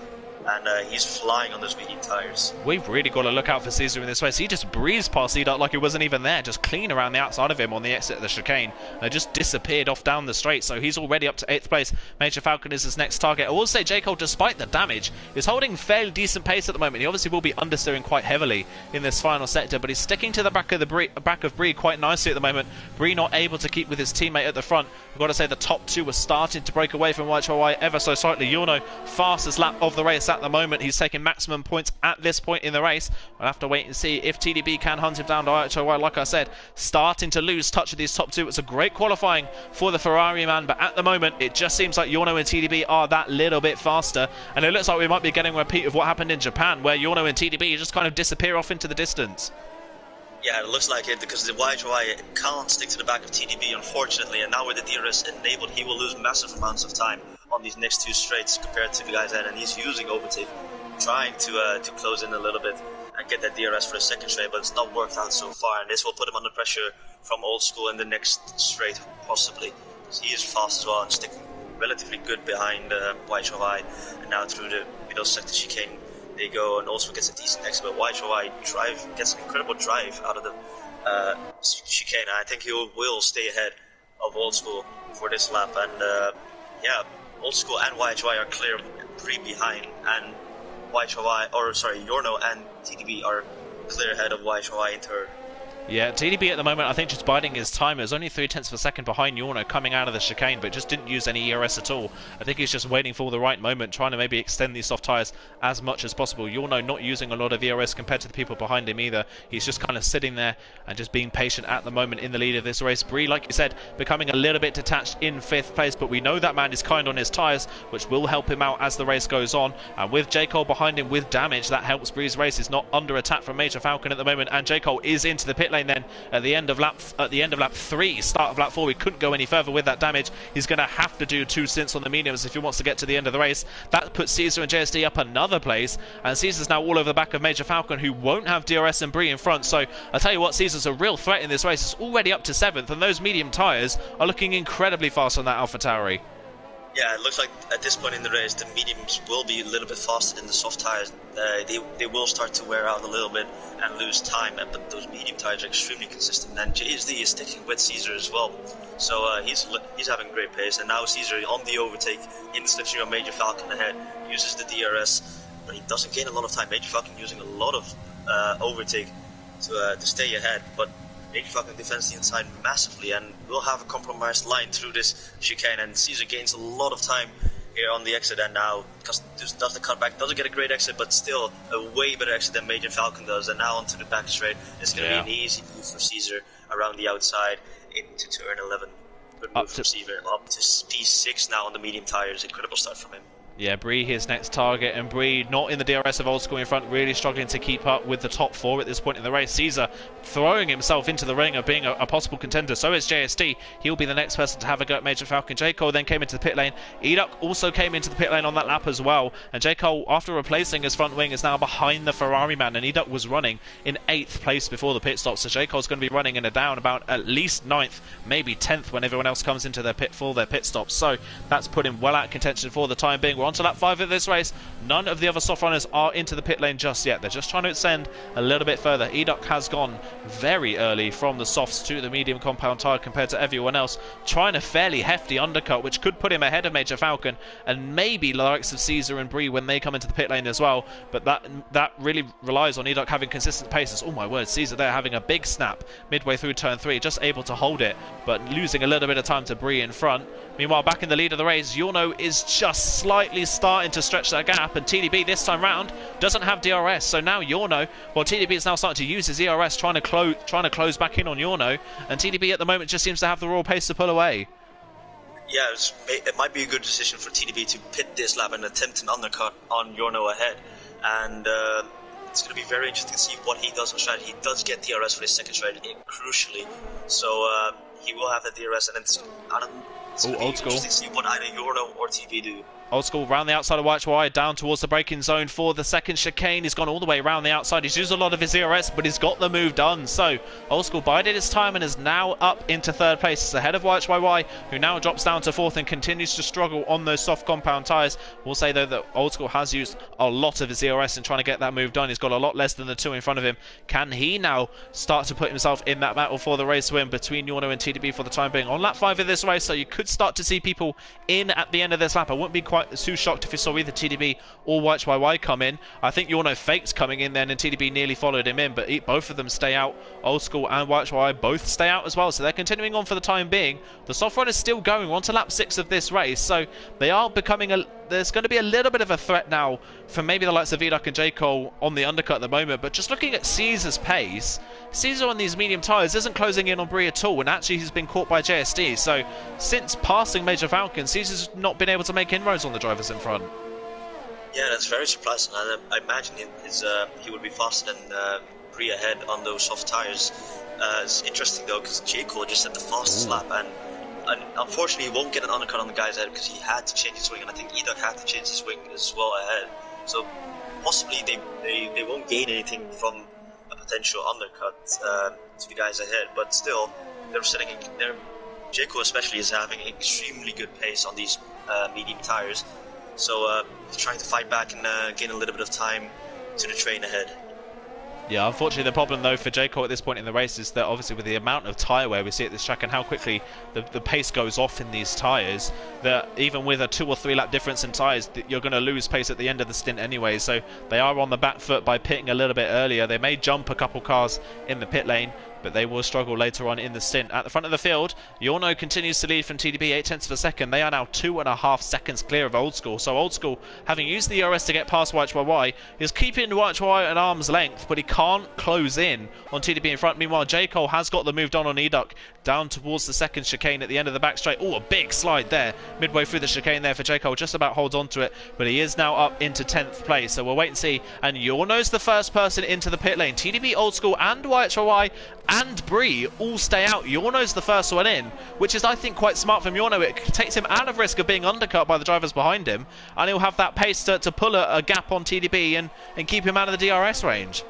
And he's flying on those medium tyres. We've
really got to look out for Caesar in this race. He just breezed past Eduk like he wasn't even there, just clean around the outside of him on the exit of the chicane, and just disappeared off down the straight. So he's already up to 8th place. Major Falcon is his next target. I will say J. Cole, despite the damage, is holding fairly decent pace at the moment. He obviously will be understeering quite heavily in this final sector, but he's sticking to the back of Bree quite nicely at the moment. Bree not able to keep with his teammate at the front. We've got to say the top two were starting to break away from White Hawaii ever so slightly. Yorno, fastest lap of the race at the moment. He's taking maximum points at this point in the race. We'll have to wait and see if TDB can hunt him down. Like I said, starting to lose touch of these top two. It's a great qualifying for the Ferrari man, but at the moment it just seems like Yorno and TDB are that little bit faster, and it looks like we might be getting a repeat of what happened in Japan, where Yorno and TDB just kind of disappear off into the distance.
Yeah, it looks like it, because the YHY can't stick to the back of TDB, unfortunately, and now with the DRS enabled, he will lose massive amounts of time on these next two straights compared to the guys ahead, and he's using overtake, trying to close in a little bit and get that DRS for the second straight, but it's not worked out so far, and this will put him under pressure from Old School in the next straight, possibly, because he is fast as well and sticking relatively good behind YHY, and now through the middle sector chicane they go, and also gets a decent exit, but YHY gets an incredible drive out of the chicane, and I think he will stay ahead of Old School for this lap, and yeah, Old School and YHY are clear pretty behind, and Yorno and TDB are clear ahead of YHY in third.
Yeah, TDB at the moment, I think, just biding his time. It was only 0.3 of a second behind Yorno coming out of the chicane, but just didn't use any ERS at all. I think he's just waiting for the right moment, trying to maybe extend these soft tyres as much as possible. Yorno not using a lot of ERS compared to the people behind him either. He's just kind of sitting there and just being patient at the moment in the lead of this race. Bree, like you said, becoming a little bit detached in 5th place, but we know that man is kind on his tyres, which will help him out as the race goes on. And with J. Cole behind him with damage, that helps Bree's race. He's not under attack from Major Falcon at the moment, and J. Cole is into the pit lane then at the end of lap 3, start of lap 4. We couldn't go any further with that damage. He's going to have to do 2 stints on the mediums if he wants to get to the end of the race. That puts Caesar and JSD up another place, and Caesar's now all over the back of Major Falcon, who won't have DRS and Bree in front. So I'll tell you what, Caesar's a real threat in this race. It's already up to 7th, and those medium tyres are looking incredibly fast on that AlphaTauri.
Yeah, it looks like at this point in the race, the mediums will be a little bit faster than the soft tyres. They will start to wear out a little bit and lose time, but those medium tyres are extremely consistent. And JSD is sticking with Caesar as well, so he's having great pace. And now Caesar on the overtake in the slipstream of Major Falcon ahead, uses the DRS, but he doesn't gain a lot of time. Major Falcon using a lot of overtake to stay ahead, but Major Falcon defends the inside massively, and will have a compromised line through this chicane, and Caesar gains a lot of time here on the exit, and now does the cutback, doesn't get a great exit, but still a way better exit than Major Falcon does, and now onto the back straight. It's going to be an easy move for Caesar around the outside into turn 11. Good move from Caesar, up to P6 now on the medium tyres. Incredible start from him.
Yeah, Bree his next target, and Bree not in the DRS of Old School in front, really struggling to keep up with the top 4 at this point in the race. Caesar throwing himself into the ring of being a possible contender. So is JSD. He'll be the next person to have a go at Major Falcon. J. Cole then came into the pit lane. Eduk also came into the pit lane on that lap as well. And J. Cole, after replacing his front wing, is now behind the Ferrari man. And Eduk was running in 8th place before the pit stop. So J. Cole's going to be running in a down about at least 9th, maybe 10th when everyone else comes into their pit for their pit stops. So that's put him well out of contention for the time being. We're We're on to lap 5 of this race. None of the other soft runners are into the pit lane just yet. They're just trying to extend a little bit further. Eduk has gone very early from the softs to the medium compound tyre compared to everyone else, trying a fairly hefty undercut, which could put him ahead of Major Falcon and maybe the likes of Caesar and Bree when they come into the pit lane as well. But that really relies on Eduk having consistent paces. Oh my word, Caesar there having a big snap midway through turn 3, just able to hold it, but losing a little bit of time to Bree in front. Meanwhile, back in the lead of the race, Yorno is just slightly starting to stretch that gap, and TDB this time round doesn't have DRS. So now Yorno, well, TDB is now starting to use his ERS, trying to close back in on Yorno, and TDB at the moment just seems to have the raw pace to pull away.
Yeah, it might be a good decision for TDB to pit this lap and attempt an undercut on Yorno ahead, and it's going to be very interesting to see what he does on strategy. He does get DRS for his second strategy, crucially, so he will have that DRS, and it's going to be interesting to see what either Yorno or TDB do.
Old School round the outside of YHY, down towards the braking zone for the second chicane. He's gone all the way around the outside. He's used a lot of his ERS, but he's got the move done. So Old School bided his time and is now up into third place. It's ahead of YHY, who now drops down to fourth and continues to struggle on those soft compound tyres. We'll say, though, that Old School has used a lot of his ERS in trying to get that move done. He's got a lot less than the two in front of him. Can he now start to put himself in that battle for the race win between Yorno and TDB for the time being on lap 5 of this race? So you could start to see people in at the end of this lap. I wouldn't be quite too shocked if you saw either TDB or YHY come in. I think Yorno faked coming in then, and TDB nearly followed him in, but both of them stay out. Old School and YHY both stay out as well, so they're continuing on for the time being. The soft run is still going. We're on to lap 6 of this race, so they are becoming there's going to be a little bit of a threat now for maybe the likes of Eduk and J. Cole on the undercut at the moment, but just looking at Caesar's pace, Caesar on these medium tyres isn't closing in on Bree at all, and actually he's been caught by JSD, so since passing Major Falcon, Caesar's not been able to make inroads on the drivers in front.
Yeah, that's very surprising. I imagine he would be faster than Bree ahead on those soft tyres. It's interesting though, because J. Cole just had the fastest lap, and unfortunately he won't get an undercut on the guys ahead because he had to change his wing, and I think Eduk had to change his wing as well ahead. So possibly they won't gain anything from a potential undercut to the guys ahead, but still J. Cole especially is having an extremely good pace on these medium tyres. So trying to fight back and gain a little bit of time to the train ahead.
Yeah, unfortunately the problem though for J. Cole at this point in the race is that obviously with the amount of tyre wear we see at this track and how quickly the pace goes off in these tyres, that even with a 2 or 3 lap difference in tyres, you're going to lose pace at the end of the stint anyway. So they are on the back foot by pitting a little bit earlier. They may jump a couple cars in the pit lane, but they will struggle later on in the stint. At the front of the field, Yorno continues to lead from TDB 8/10 of a second. They are now 2.5 seconds clear of Old School. So Old School, having used the ERS to get past YHY, is keeping YHY at arm's length, but he can't close in on TDB in front. Meanwhile, J. Cole has got the move done on Eduk down towards the second chicane at the end of the back straight. Oh, a big slide there midway through the chicane there for J. Cole. Just about holds on to it, but he is now up into 10th place. So we'll wait and see. And Yorno's the first person into the pit lane. TDB, Old School and YHY and Bree all stay out. Yorno's the first one in, which is, I think, quite smart from Yorno. It takes him out of risk of being undercut by the drivers behind him, and he'll have that pace to pull a gap on TDB and keep him out of the DRS range.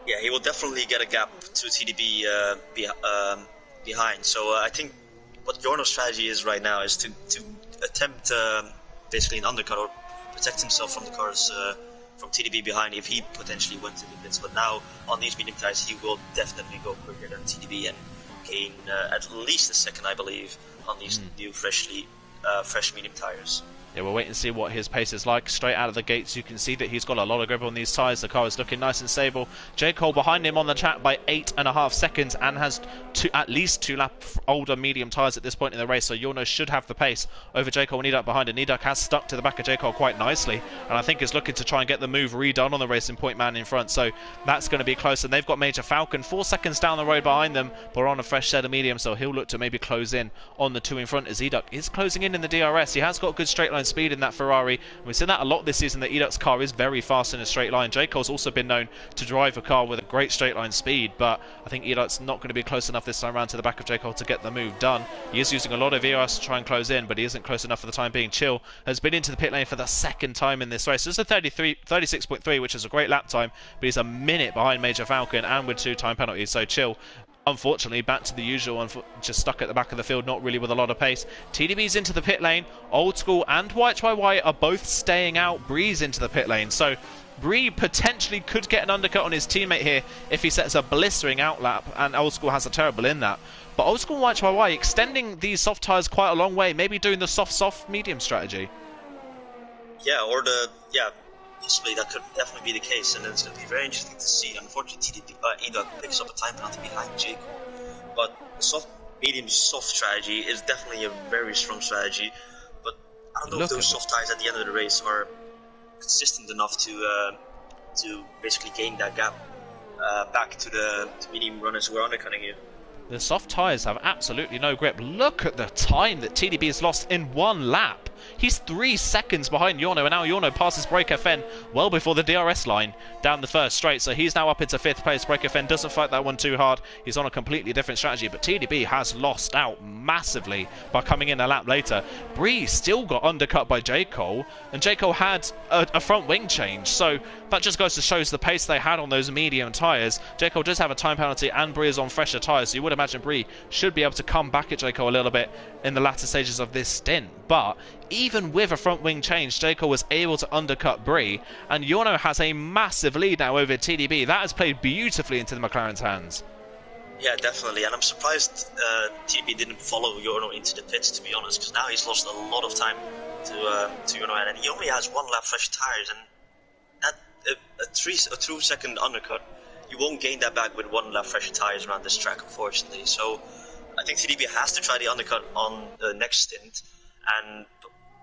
Yeah, he will definitely get a gap to TDB behind. So I think what Yorno's strategy is right now is to attempt basically an undercut or protect himself from the cars from TDB behind if he potentially went to the pits. But now on these medium tyres he will definitely go quicker than TDB and gain at least a second, I believe, on these new fresh medium tyres. Yeah,
we'll wait and see what his pace is like. Straight out of the gates, you can see that he's got a lot of grip on these tyres. The car is looking nice and stable. J. Cole behind him on the track by 8.5 seconds and has at least 2 lap older medium tyres at this point in the race. So Yorno should have the pace over J. Cole and Eduk behind. And Eduk has stuck to the back of J. Cole quite nicely, and I think is looking to try and get the move redone on the Racing Point man in front. So that's going to be close. And they've got Major Falcon 4 seconds down the road behind them, but on a fresh set of medium. So he'll look to maybe close in on the 2 in front as Eduk is closing in the DRS. He has got good straight line speed in that Ferrari. We've seen that a lot this season, that Eduk's car is very fast in a straight line. J. Cole's also been known to drive a car with a great straight line speed, but I think Eduk's not going to be close enough this time around to the back of J. Cole to get the move done. He is using a lot of ERS to try and close in, but he isn't close enough for the time being. Chill has been into the pit lane for the second time in this race. This is a 36.3, which is a great lap time, but he's a minute behind Major Falcon and with 2 time penalties. So Chill Unfortunately, back to the usual, just stuck at the back of the field, not really with a lot of pace. TDB's into the pit lane. Old School and YYY are both staying out. Bree's into the pit lane. So Bree potentially could get an undercut on his teammate here if he sets a blistering outlap, and Old School has a terrible in that. But Old School and YYY extending these soft tyres quite a long way, maybe doing the soft, medium strategy.
Yeah, possibly that could definitely be the case, and it's going to be very interesting to see. Unfortunately, Enoch picks up a time penalty behind Jake, but the medium soft strategy is definitely a very strong strategy. But I don't know if those soft tires at the end of the race are consistent enough to basically gain that gap back to the medium runners who are undercutting you.
The soft tyres have absolutely no grip. Look at the time that TDB has lost in one lap. He's 3 seconds behind Yorno, and now Yorno passes Break FN well before the DRS line down the first straight. So he's now up into 5th place. Break FN doesn't fight that one too hard. He's on a completely different strategy, but TDB has lost out massively by coming in a lap later. Bree still got undercut by J. Cole, and J. Cole had a front wing change. So that just goes to show the pace they had on those medium tyres. J. Cole does have a time penalty, and Bree is on fresher tyres, so you would imagine Bree should be able to come back at J. Cole a little bit in the latter stages of this stint. But even with a front wing change, J. Cole was able to undercut Bree, and Yorno has a massive lead now over TDB. That has played beautifully into the McLaren's hands.
Yeah, definitely, and I'm surprised TDB didn't follow Yorno into the pits, to be honest, because now he's lost a lot of time to Yorno, and he only has 1 lap fresh tyres, and at a 2-second undercut, you won't gain that back with 1 lap fresh tyres around this track, unfortunately. So I think TDB has to try the undercut on the next stint and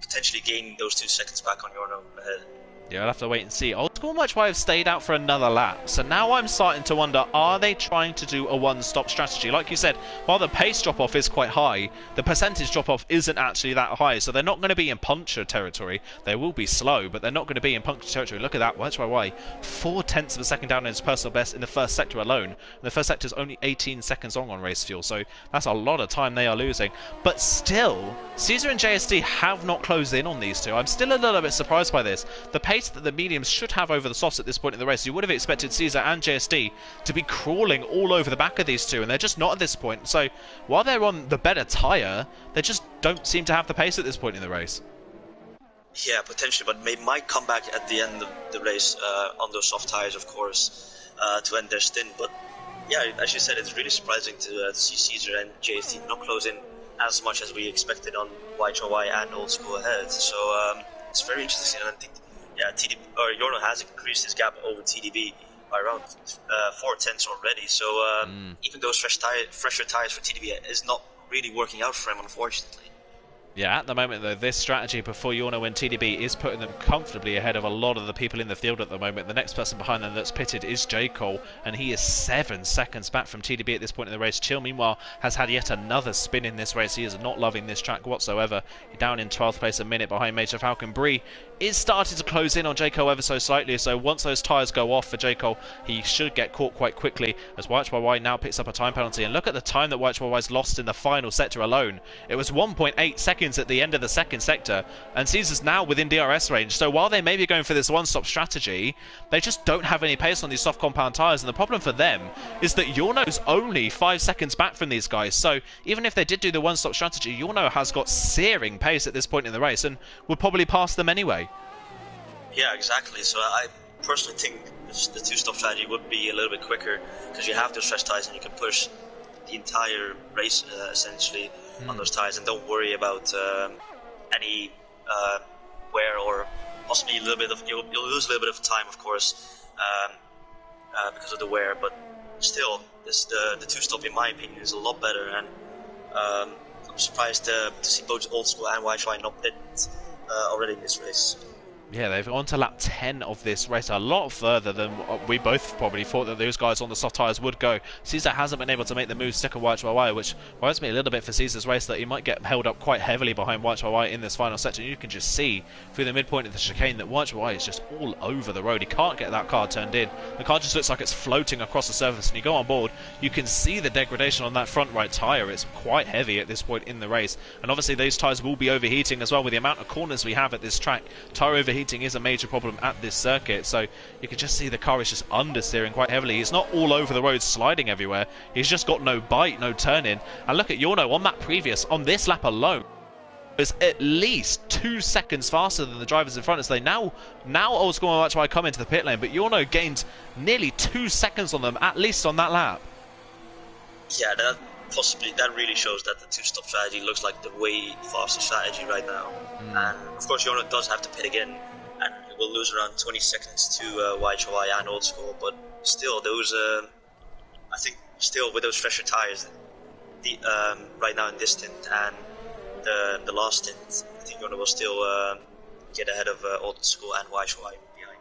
potentially gain those 2 seconds back on Yorno ahead.
Yeah, I'll have to wait and see. Old School Much have stayed out for another lap. So now I'm starting to wonder, are they trying to do a one-stop strategy? Like you said, while the pace drop-off is quite high, the percentage drop-off isn't actually that high. So they're not going to be in puncture territory. They will be slow, but they're not going to be in puncture territory. Look at that. YYY, 4/10 of a second down in his personal best in the first sector alone. And the first sector is only 18 seconds long on race fuel. So that's a lot of time they are losing. But still, Caesar and JSD have not closed in on these two. I'm still a little bit surprised by this. The pace that the mediums should have over the softs at this point in the race, you would have expected Caesar and JSD to be crawling all over the back of these two, and they're just not at this point. So while they're on the better tyre, they just don't seem to have the pace at this point in the race.
Yeah, potentially, but they might come back at the end of the race on those soft tyres, of course, to end their stint. But yeah, as you said, it's really surprising to see Caesar and JSD not close in as much as we expected on YHY and Old School ahead. So it's very interesting, and I think Yorno has increased his gap over TDB by around 4/10 already. So even those fresher tyres for TDB is not really working out for him, unfortunately.
Yeah, at the moment, though, this strategy before Yorno and TDB is putting them comfortably ahead of a lot of the people in the field at the moment. The next person behind them that's pitted is J. Cole, and he is 7 seconds back from TDB at this point in the race. Chill, meanwhile, has had yet another spin in this race. He is not loving this track whatsoever. He's down in 12th place, a minute behind Major Falcon. Bree is starting to close in on J. Cole ever so slightly, so once those tyres go off for J. Cole, he should get caught quite quickly, as YHY now picks up a time penalty. And look at the time that YHY's lost in the final sector alone. It was 1.8 seconds at the end of the second sector, and Caesar's now within DRS range. So while they may be going for this one-stop strategy, they just don't have any pace on these soft compound tyres, and the problem for them is that Yorno's only 5 seconds back from these guys. So even if they did do the one-stop strategy, Yorno has got searing pace at this point in the race and would probably pass them anyway.
Yeah, exactly. So I personally think the two-stop strategy would be a little bit quicker, because you have those fresh tyres and you can push the entire race essentially on those tyres, and don't worry about any wear, or possibly a little bit of you'll lose a little bit of time, of course, because of the wear. But still, the two-stop, in my opinion, is a lot better, and I'm surprised to see both Old School and YHY not pit already in this race.
Yeah, they've gone to lap 10 of this race, a lot further than we both probably thought that those guys on the soft tyres would go. Caesar hasn't been able to make the move stick of YHY, which worries me a little bit for Caesar's race, that he might get held up quite heavily behind YHY in this final section. You can just see through the midpoint of the chicane that YHY is just all over the road. He can't get that car turned in. The car just looks like it's floating across the surface, and you go on board, you can see the degradation on that front right tyre. It's quite heavy at this point in the race, and obviously those tyres will be overheating as well with the amount of corners we have at this track. Tyre overheating overheating is a major problem at this circuit, so you can just see the car is just understeering quite heavily. He's not all over the road sliding everywhere, he's just got no bite, no turn-in. And look at Yorno on this lap alone, is at least 2 seconds faster than the drivers in front of us. Now Old School will actually come into the pit lane, but Yorno gained nearly 2 seconds on them, at least on that lap.
Yeah, that really shows that the two-stop strategy looks like the way faster strategy right now. And of course, Yorno does have to pit again, and he will lose around 20 seconds to YHY and Old School. But still, those I think still with those fresher tires, right now in this stint and the last stint, I think Yorno will still get ahead of Old School and YHY behind.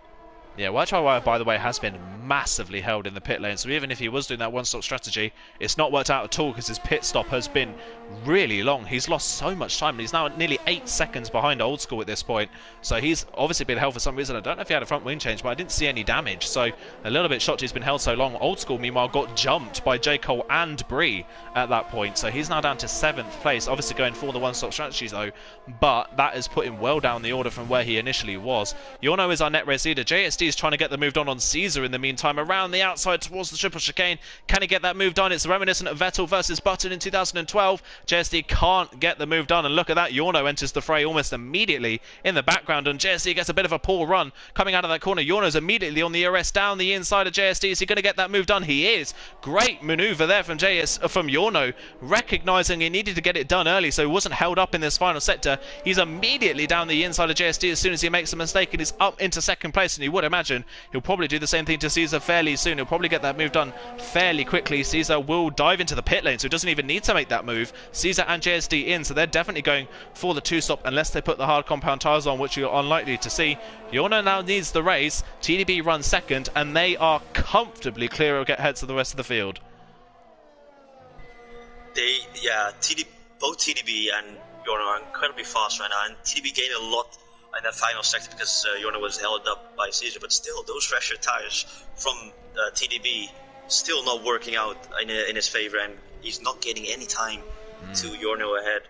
Yeah, YHY, by the way, has been massively held in the pit lane, so even if he was doing that one-stop strategy, it's not worked out at all because his pit stop has been really long. He's lost so much time, and he's now nearly 8 seconds behind Old School at this point, so he's obviously been held for some reason. I don't know if he had a front wing change, but I didn't see any damage, so a little bit shocked he's been held so long. Old School, meanwhile, got jumped by J. Cole and Bree at that point, so he's now down to 7th place, obviously going for the one-stop strategy, though, but that has put him well down the order from where he initially was. Yorno is our net race leader. JSD is trying to get the move done on Caesar in the meantime, around the outside towards the triple chicane. Can he get that move done? It's reminiscent of Vettel versus Button in 2012. JSD can't get the move done, and look at that, Yorno enters the fray almost immediately in the background, and JSD gets a bit of a poor run coming out of that corner. Yorno's immediately on the ERS down the inside of JSD. Is he going to get that move done? He is. Great maneuver there from Yorno, recognizing he needed to get it done early so he wasn't held up in this final sector. He's immediately down the inside of JSD as soon as he makes a mistake, and he's up into 2nd place, and you would imagine he'll probably do the same thing to Caesar fairly soon. He'll probably get that move done fairly quickly. Caesar will dive into the pit lane, so he doesn't even need to make that move. Caesar and JSD in, so they're definitely going for the 2-stop unless they put the hard compound tyres on, which you're unlikely to see. Yorno now needs the race. TDB runs 2nd, and they are comfortably clear of ahead to the rest of the field. Both
TDB and Yorno are incredibly fast right now, and TDB gained a lot in that final sector because Yorno was held up by Caesar, but still those fresher tires from TDB still not working out in his favor, and he's not getting any time to Yorno ahead,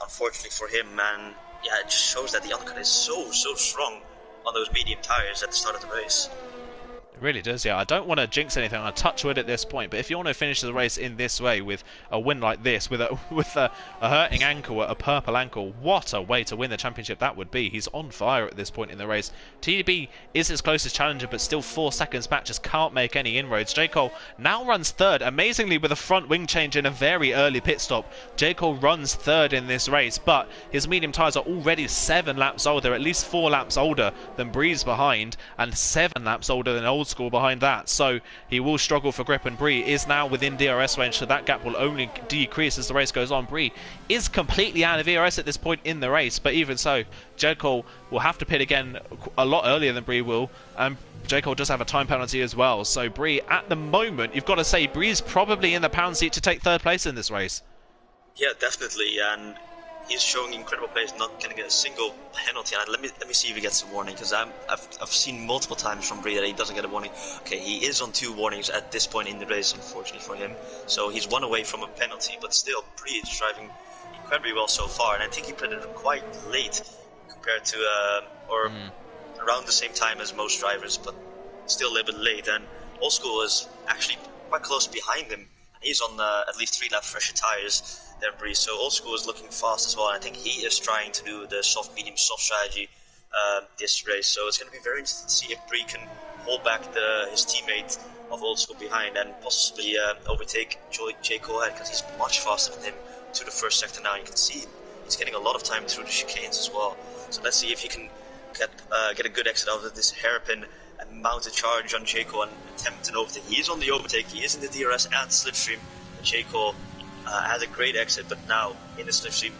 unfortunately for him. And yeah, it just shows that the undercut is so strong on those medium tires at the start of the race.
It really does, yeah. I don't want to jinx anything. I touch wood at this point, but if Yorno finishes the race in this way with a win like this, with a hurting ankle, a purple ankle, what a way to win the championship that would be. He's on fire at this point in the race. TDB is his closest challenger, but still 4 seconds back, just can't make any inroads. J. Cole now runs 3rd, amazingly with a front wing change in a very early pit stop. J. Cole runs 3rd in this race, but his medium tyres are already 7 laps older, at least 4 laps older than Bree's behind, and 7 laps older than Old School behind that, so he will struggle for grip, and Bree is now within DRS range, so that gap will only decrease as the race goes on. Bree is completely out of DRS at this point in the race, but even so, J. Cole will have to pit again a lot earlier than Bree will, and J. Cole does have a time penalty as well, so Bree, at the moment, you've got to say Bree's probably in the pound seat to take 3rd place in this race.
Yeah, definitely, and he's showing incredible pace, not going to get a single penalty. And let me see if he gets a warning, because I've seen multiple times from Bree that he doesn't get a warning. Okay, he is on 2 warnings at this point in the race, unfortunately for him. So he's 1 away from a penalty, but still, Bree is driving incredibly well so far. And I think he pitted quite late compared to, around the same time as most drivers, but still a little bit late. And Old School is actually quite close behind him. And he's on at least 3 lap fresher tires than Bree, so Old School is looking fast as well, and I think he is trying to do the soft, medium, soft strategy this race, so it's going to be very interesting to see if Bree can hold back his teammate of Old School behind and possibly overtake J. Cole ahead, because he's much faster than him to the first sector now. You can see he's getting a lot of time through the chicanes as well, so let's see if he can get a good exit out of this hairpin and mount a charge on J. Cole and attempt an overtake. He is on the overtake, he is in the DRS and slipstream. J. Cole has a great exit, but now in the slipstream,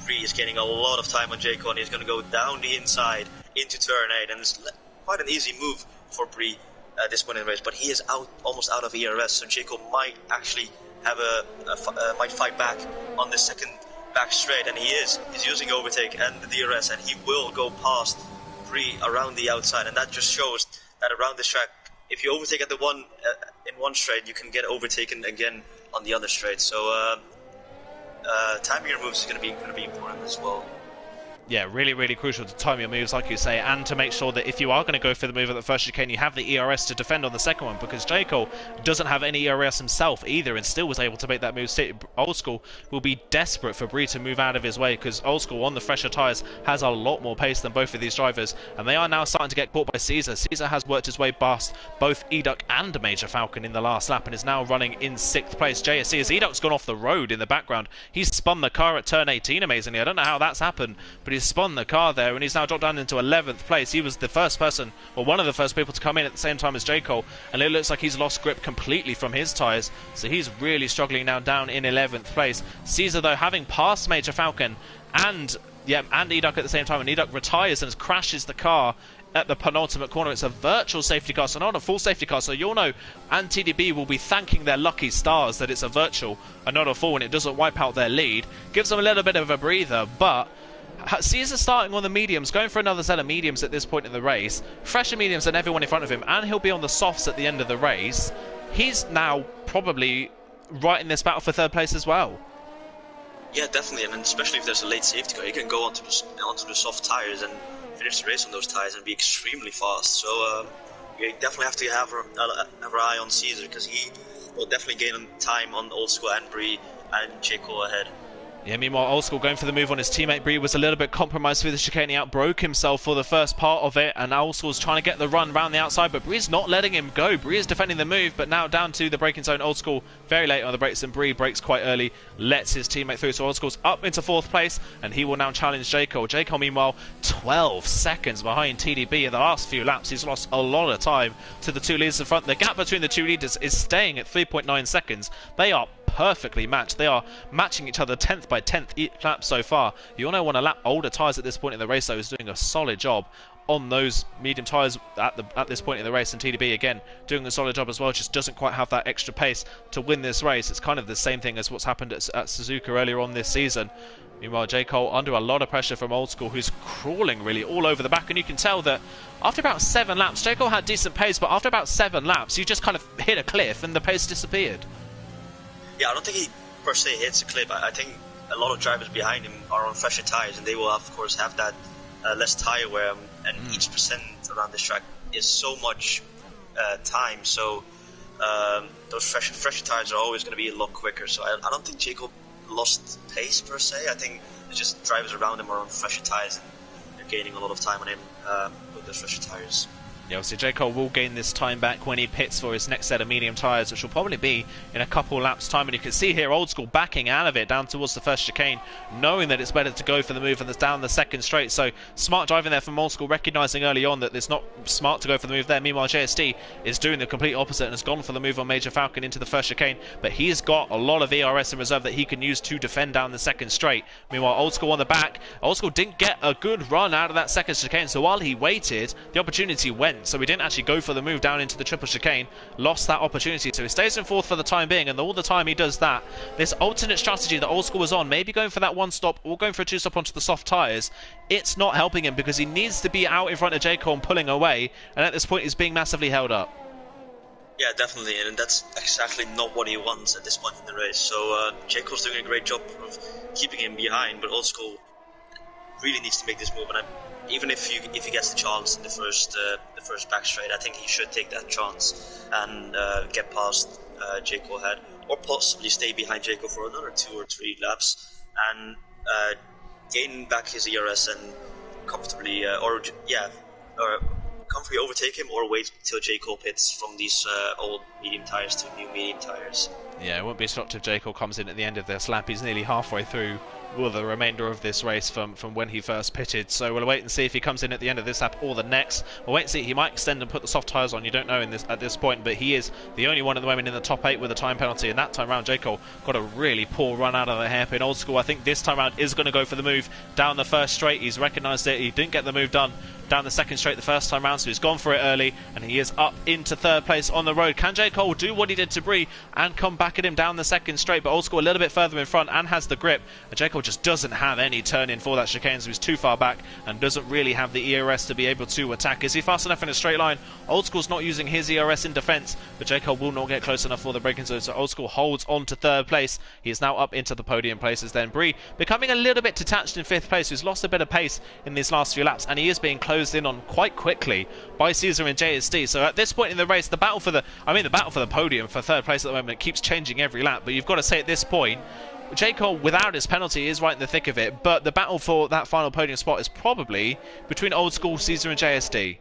Bree is getting a lot of time on J. Cole, and he's going to go down the inside into turn 8, and it's quite an easy move for Bree at this point in the race, but he is almost out of ERS, so J. Cole might actually have might fight back on the second back straight, and he's using overtake and the DRS, and he will go past Bree around the outside, and that just shows that around this track, if you overtake at the in one straight, you can get overtaken again on the other straight. So timing your moves is going to be important as well.
Yeah, really, really crucial to time your moves, like you say, and to make sure that if you are going to go for the move at the first chicane, you have the ERS to defend on the second one, because J. Cole doesn't have any ERS himself either and still was able to make that move. Old School will be desperate for Bree to move out of his way, because Old School on the fresher tyres has a lot more pace than both of these drivers, and they are now starting to get caught by Caesar. Caesar has worked his way past both Educk and Major Falcon in the last lap and is now running in 6th place. JSC, as Educk's gone off the road in the background, he's spun the car at turn 18 amazingly. I don't know how that's happened, but he's spun the car there and he's now dropped down into 11th place. He was the first person, or one of the first people to come in at the same time as J. Cole, and it looks like he's lost grip completely from his tyres, so he's really struggling now down in 11th place. Caesar, though, having passed Major Falcon and Educk at the same time, and Educk retires and crashes the car at the penultimate corner. It's a virtual safety car, so not a full safety car, so you'll know, and TDB will be thanking their lucky stars that it's a virtual and not a full, and it doesn't wipe out their lead. Gives them a little bit of a breather, but Caesar starting on the mediums, going for another set of mediums at this point in the race, fresher mediums than everyone in front of him, and he'll be on the softs at the end of the race. He's now probably right in this battle for 3rd place as well.
Yeah, definitely, and especially if there's a late safety car, he can go onto the soft tyres and finish the race on those tyres and be extremely fast. So we definitely have to have our eye on Caesar, because he will definitely gain time on Old School and Bree and J. Cole ahead.
Yeah, meanwhile, Old School going for the move on his teammate. Bree was a little bit compromised through the chicane. He outbroke himself for the first part of it, and Old School's trying to get the run round the outside, but Bree's not letting him go. Bree is defending the move, but now down to the braking zone. Old School very late on the brakes, and Bree brakes quite early, lets his teammate through. So Old School's up into 4th place, and he will now challenge J. Cole. J. Cole, meanwhile, 12 seconds behind TDB in the last few laps. He's lost a lot of time to the 2 leaders in front. The gap between the 2 leaders is staying at 3.9 seconds. They are perfectly matched. They are matching each other 10th by 10th each lap so far. You all want to lap older tyres at this point in the race, though, is doing a solid job on those medium tyres at this point in the race, and TDB again doing a solid job as well, just doesn't quite have that extra pace to win this race. It's kind of the same thing as what's happened at Suzuka earlier on this season. Meanwhile, J. Cole under a lot of pressure from Old School, who's crawling really all over the back, and you can tell that after about 7 laps, J. Cole had decent pace, but after about 7 laps, you just kind of hit a cliff and the pace disappeared.
Yeah, I don't think he per se hits a clip. I think a lot of drivers behind him are on fresher tyres, and they will of course have that less tyre wear, and each percent around this track is so much time. So those fresher tyres are always going to be a lot quicker. So I don't think Jacob lost pace per se. I think it's just drivers around him are on fresher tyres, and they're gaining a lot of time on him with those fresher tyres.
Yeah, obviously J. Cole will gain this time back when he pits for his next set of medium tyres, which will probably be in a couple laps time. And you can see here Old School backing out of it down towards the first chicane, knowing that it's better to go for the move and it's down the second straight. So smart driving there from Old School, recognising early on that it's not smart to go for the move there. Meanwhile, JSD is doing the complete opposite and has gone for the move on Major Falcon into the first chicane, but he's got a lot of ERS in reserve that he can use to defend down the second straight. Meanwhile, Old School on the back. Old School didn't get a good run out of that second chicane, so while he waited, the opportunity went. So we didn't actually go for the move down into the triple chicane, lost that opportunity, so he stays in 4th for the time being, and all the time he does that, this alternate strategy that Old School was on, maybe going for that 1 stop or going for a 2 stop onto the soft tyres, it's not helping him because he needs to be out in front of J. Cole and pulling away, and at this point he's being massively held up.
Yeah, definitely, and that's exactly not what he wants at this point in the race. So J. Cole's doing a great job of keeping him behind, but Old School really needs to make this move, and even if he gets the chance in the first back straight, I think he should take that chance and get past J. Cole ahead, or possibly stay behind J. Cole for another 2 or 3 laps and gain back his ERS and comfortably comfortably overtake him, or wait till J. Cole pits from these old medium tyres to new medium tyres.
Yeah, it won't be shocked if J. Cole comes in at the end of this lap. He's nearly halfway through the remainder of this race from when he first pitted, so we'll wait and see if he comes in at the end of this lap or the next. We'll wait and see. He might extend and put the soft tyres on, you don't know at this point, but he is the only one at the moment in the top 8 with a time penalty, and that time round J. Cole got a really poor run out of the hairpin. Old School, I think this time round is going to go for the move down the first straight. He's recognised it, he didn't get the move done down the second straight the first time round, so he's gone for it early, and he is up into third place on the road. Can J. Cole do what he did to Bree and come back at him down the second straight, but Old School a little bit further in front and has the grip, and J. Cole just doesn't have any turn in for that chicane, so he's too far back and doesn't really have the ERS to be able to attack. Is he fast enough in a straight line? Old School's not using his ERS in defence, but J. Cole will not get close enough for the braking zone, so Old School holds on to third place. He is now up into the podium places then. Bree becoming a little bit detached in fifth place, who's lost a bit of pace in these last few laps, and he is being closed in on quite quickly by Caesar and JSD. So at this point in the race, the battle for the podium for third place at the moment keeps changing every lap, but you've got to say at this point, J. Cole, without his penalty, is right in the thick of it, but the battle for that final podium spot is probably between Old School, Caesar and JSD.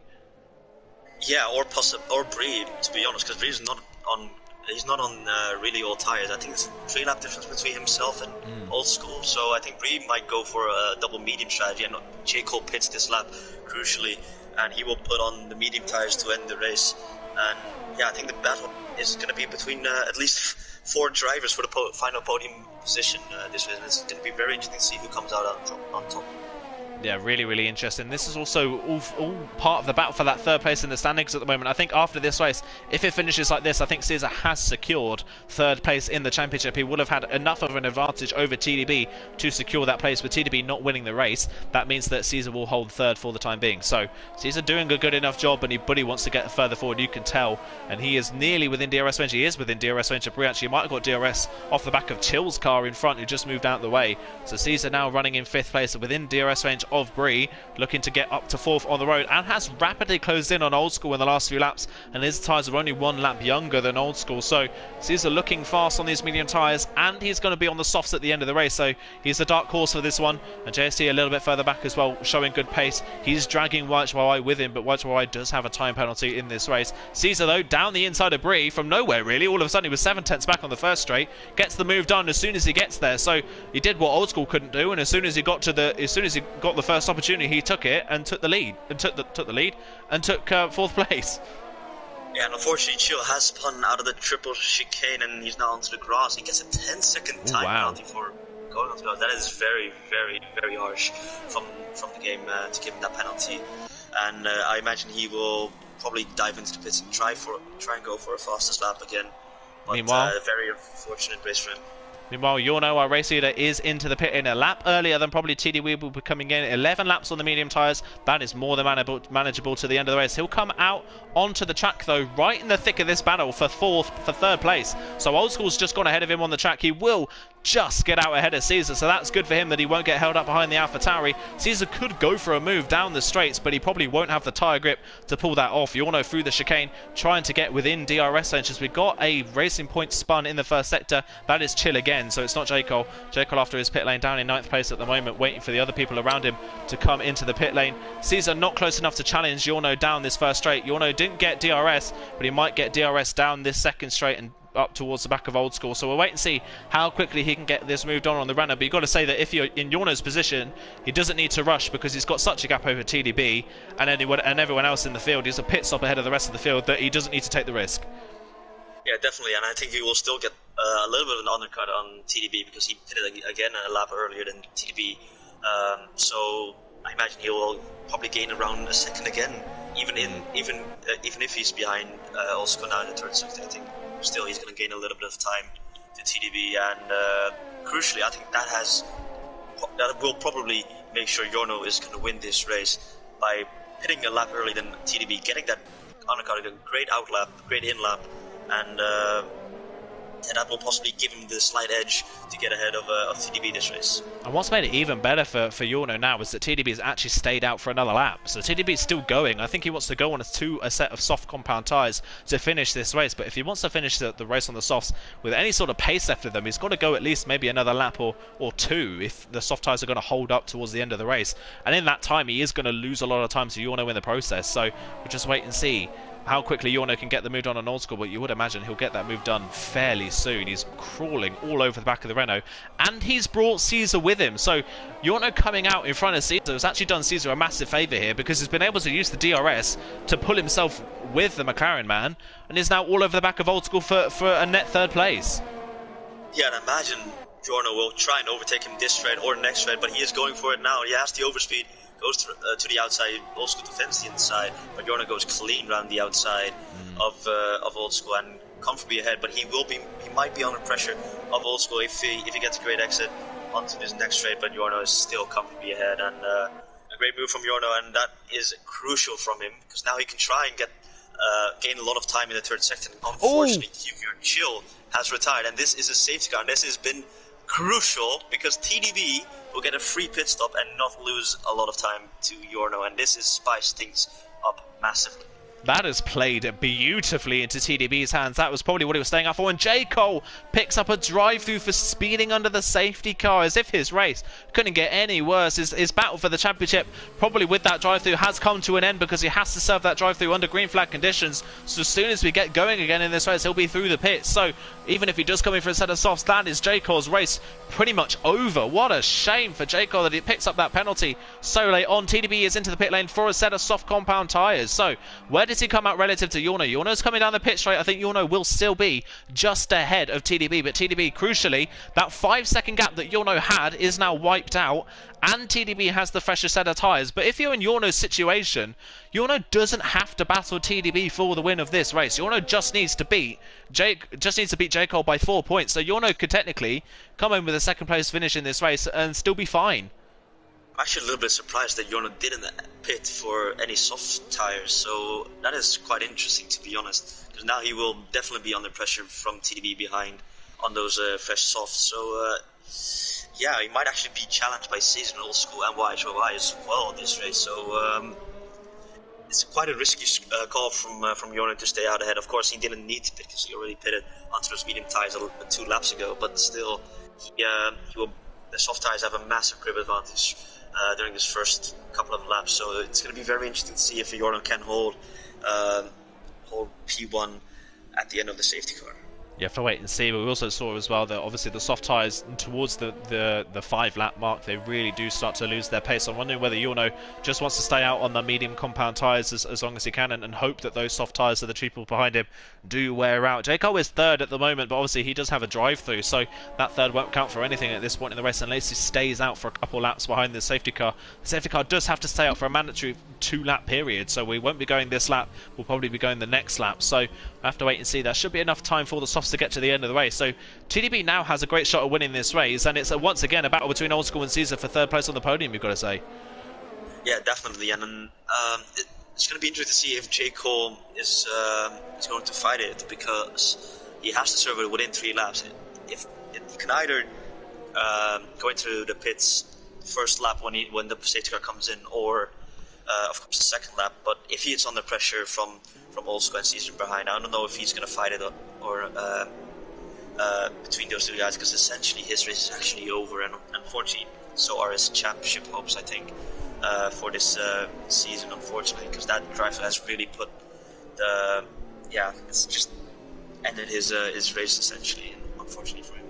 Yeah, or Bree, to be honest, because Bree's not on. He's not on really all tires. I think it's a 3 lap difference between himself and Old School. So I think Bree might go for a double medium strategy, and J. Cole pits this lap crucially, and he will put on the medium tires to end the race. And yeah, I think the battle is going to be between at least 4 drivers for the final podium position this race. It's going to be very interesting to see who comes out on top.
Yeah, really, really interesting. This is also all part of the battle for that third place in the standings at the moment. I think after this race, if it finishes like this, I think Caesar has secured third place in the championship. He would have had enough of an advantage over TDB to secure that place. With TDB not winning the race, that means that Caesar will hold third for the time being. So Caesar doing a good enough job, but he wants to get further forward, you can tell. And he is nearly within DRS range. He is within DRS range. Bree actually might have got DRS off the back of Chill's car in front, who just moved out of the way. So Caesar now running in fifth place within DRS range of Bree, looking to get up to fourth on the road, and has rapidly closed in on Old School in the last few laps, and his tyres are only 1 lap younger than Old School. So Caesar looking fast on these medium tyres, and he's going to be on the softs at the end of the race, so he's the dark horse for this one. And JST a little bit further back as well, showing good pace. He's dragging White Chihuahua with him, but White Chihuahua does have a time penalty in this race. Caesar though, down the inside of Bree from nowhere really. All of a sudden he was 7/10 back on the first straight, gets the move done as soon as he gets there. So he did what Old School couldn't do, and as soon as he got the first opportunity, he took it and took the lead, and took fourth place.
Yeah, and unfortunately Chill has spun out of the triple chicane, and he's now onto the grass. He gets a 10-second time penalty for going onto the grass. That is very, very, very harsh from the game to give him that penalty. And I imagine he will probably dive into the pits and try and go for a fastest lap again. But
meanwhile,
very unfortunate race for him.
Meanwhile, Yorno, our race leader, is into the pit in a lap earlier than probably TD will be coming in. 11 laps on the medium tyres. That is more than manageable to the end of the race. He'll come out onto the track, though, right in the thick of this battle for third place. So Old School's just gone ahead of him on the track. He will just get out ahead of Caesar, so that's good for him that he won't get held up behind the AlphaTauri. Caesar could go for a move down the straights, but he probably won't have the tyre grip to pull that off. Yorno through the chicane, trying to get within DRS range, as we got a racing point spun in the first sector. That is Chill again, so it's not J. Cole. J. Cole after his pit lane down in 9th place at the moment, waiting for the other people around him to come into the pit lane. Caesar not close enough to challenge Yorno down this first straight. Yorno didn't get DRS, but he might get DRS down this second straight and up towards the back of Old School. So we'll wait and see how quickly he can get this moved on the runner. But you've got to say that if you're in Yorno's position, he doesn't need to rush, because he's got such a gap over TDB and everyone else in the field. He's a pit stop ahead of the rest of the field, that he doesn't need to take the risk.
Yeah, definitely, and I think he will still get a little bit of an undercut on TDB, because he did it again a lap earlier than TDB. So I imagine he will probably gain around a second again, even if he's behind Old School now in the third sector. I think still he's going to gain a little bit of time to TDB, and crucially, I think that will probably make sure Yorno is going to win this race by hitting a lap early than TDB, getting that undercut, a great out lap, great in lap, and that will possibly give him the slight edge to get ahead of TDB this race.
And what's made it even better for Yorno now is that TDB has actually stayed out for another lap. So TDB is still going. I think he wants to go on a set of soft compound tyres to finish this race. But if he wants to finish the race on the softs with any sort of pace left of them, he's got to go at least maybe another lap or two if the soft tyres are going to hold up towards the end of the race. And in that time, he is going to lose a lot of time to Yorno in the process. So we'll just wait and see how quickly Yorno can get the move done on Old School, but you would imagine he'll get that move done fairly soon. He's crawling all over the back of the Renault, and he's brought Caesar with him. So Yorno coming out in front of Caesar has actually done Caesar a massive favour here, because he's been able to use the DRS to pull himself with the McLaren man, and is now all over the back of Old School for a net third place.
Yeah, and imagine Yorno will try and overtake him this straight or next straight, but he is going for it now. He has the overspeed goes to the outside. Old School defends the inside, but Jorno goes clean around the outside of Old School and comfortably ahead. But he might be under pressure of Old School if he gets a great exit onto this next straight. But Jorno is still comfortably ahead, and a great move from Jorno, and that is crucial from him because now he can try and gain a lot of time in the third sector. Unfortunately, Chill has retired, and this is a safety car. And this has been crucial because TDB will get a free pit stop and not lose a lot of time to Jorno, and this has spiced things up massively.
That has played beautifully into TDB's hands. That was probably what he was staying up for. And J. Cole picks up a drive-through for speeding under the safety car, as if his race couldn't get any worse. His battle for the championship, probably with that drive-through, has come to an end because he has to serve that drive-through under green flag conditions. So as soon as we get going again in this race, he'll be through the pits. So even if he does come in for a set of softs, that is J. Cole's race pretty much over. What a shame for J. Cole that he picks up that penalty so late on. TDB is into the pit lane for a set of soft compound tyres. So where does he come out relative to Jorno? Jorno's coming down the pit straight. I think Jorno will still be just ahead of TDB, but TDB, crucially, that 5-second gap that Jorno had is now wiped out, and TDB has the fresher set of tyres. But if you're in Jorno's situation, Jorno doesn't have to battle TDB for the win of this race. Jorno just needs to beat J. Cole by 4 points. So Jorno could technically come in with a second place finish in this race and still be fine.
I'm actually a little bit surprised that Jorno didn't pit for any soft tires, so that is quite interesting, to be honest, because now he will definitely be under pressure from TDB behind on those fresh softs. So yeah, he might actually be challenged by Season, Old School, and YHY as well in this race. So it's quite a risky call from Jorno to stay out ahead. Of course, he didn't need to pit because he already pitted onto those medium tires 2 laps ago, but still, the soft tires have a massive grip advantage during this first couple of laps, so it's going to be very interesting to see if Jorno can hold P1 at the end of the safety car.
You have to wait and see, but we also saw as well that obviously the soft tyres towards the 5-lap mark, they really do start to lose their pace. I'm wondering whether Jorno just wants to stay out on the medium compound tyres as long as he can and hope that those soft tyres of the people behind him do wear out. J. Cole is third at the moment, but obviously he does have a drive-through, so that third won't count for anything at this point in the race unless he stays out for a couple laps behind the safety car. The safety car does have to stay out for a mandatory 2-lap period, so we won't be going this lap, we'll probably be going the next lap. So I have to wait and see. There should be enough time for the softs to get to the end of the race. So TDB now has a great shot at winning this race, and it's once again a battle between Old School and Caesar for third place on the podium, you've got to say. Yeah,
definitely, and it's going to be interesting to see if J. Cole is going to fight it, because he has to serve it within 3 laps. If he can either go into the pits first lap when the safety car comes in, or of course the second lap, but if he is under pressure from Old School and Caesar behind, I don't know if he's going to fight it or between those 2 guys, because essentially his race is actually over, and unfortunately so are his championship hopes, I think, for this season, unfortunately, because that driver has really put it's just ended his race essentially, unfortunately for him.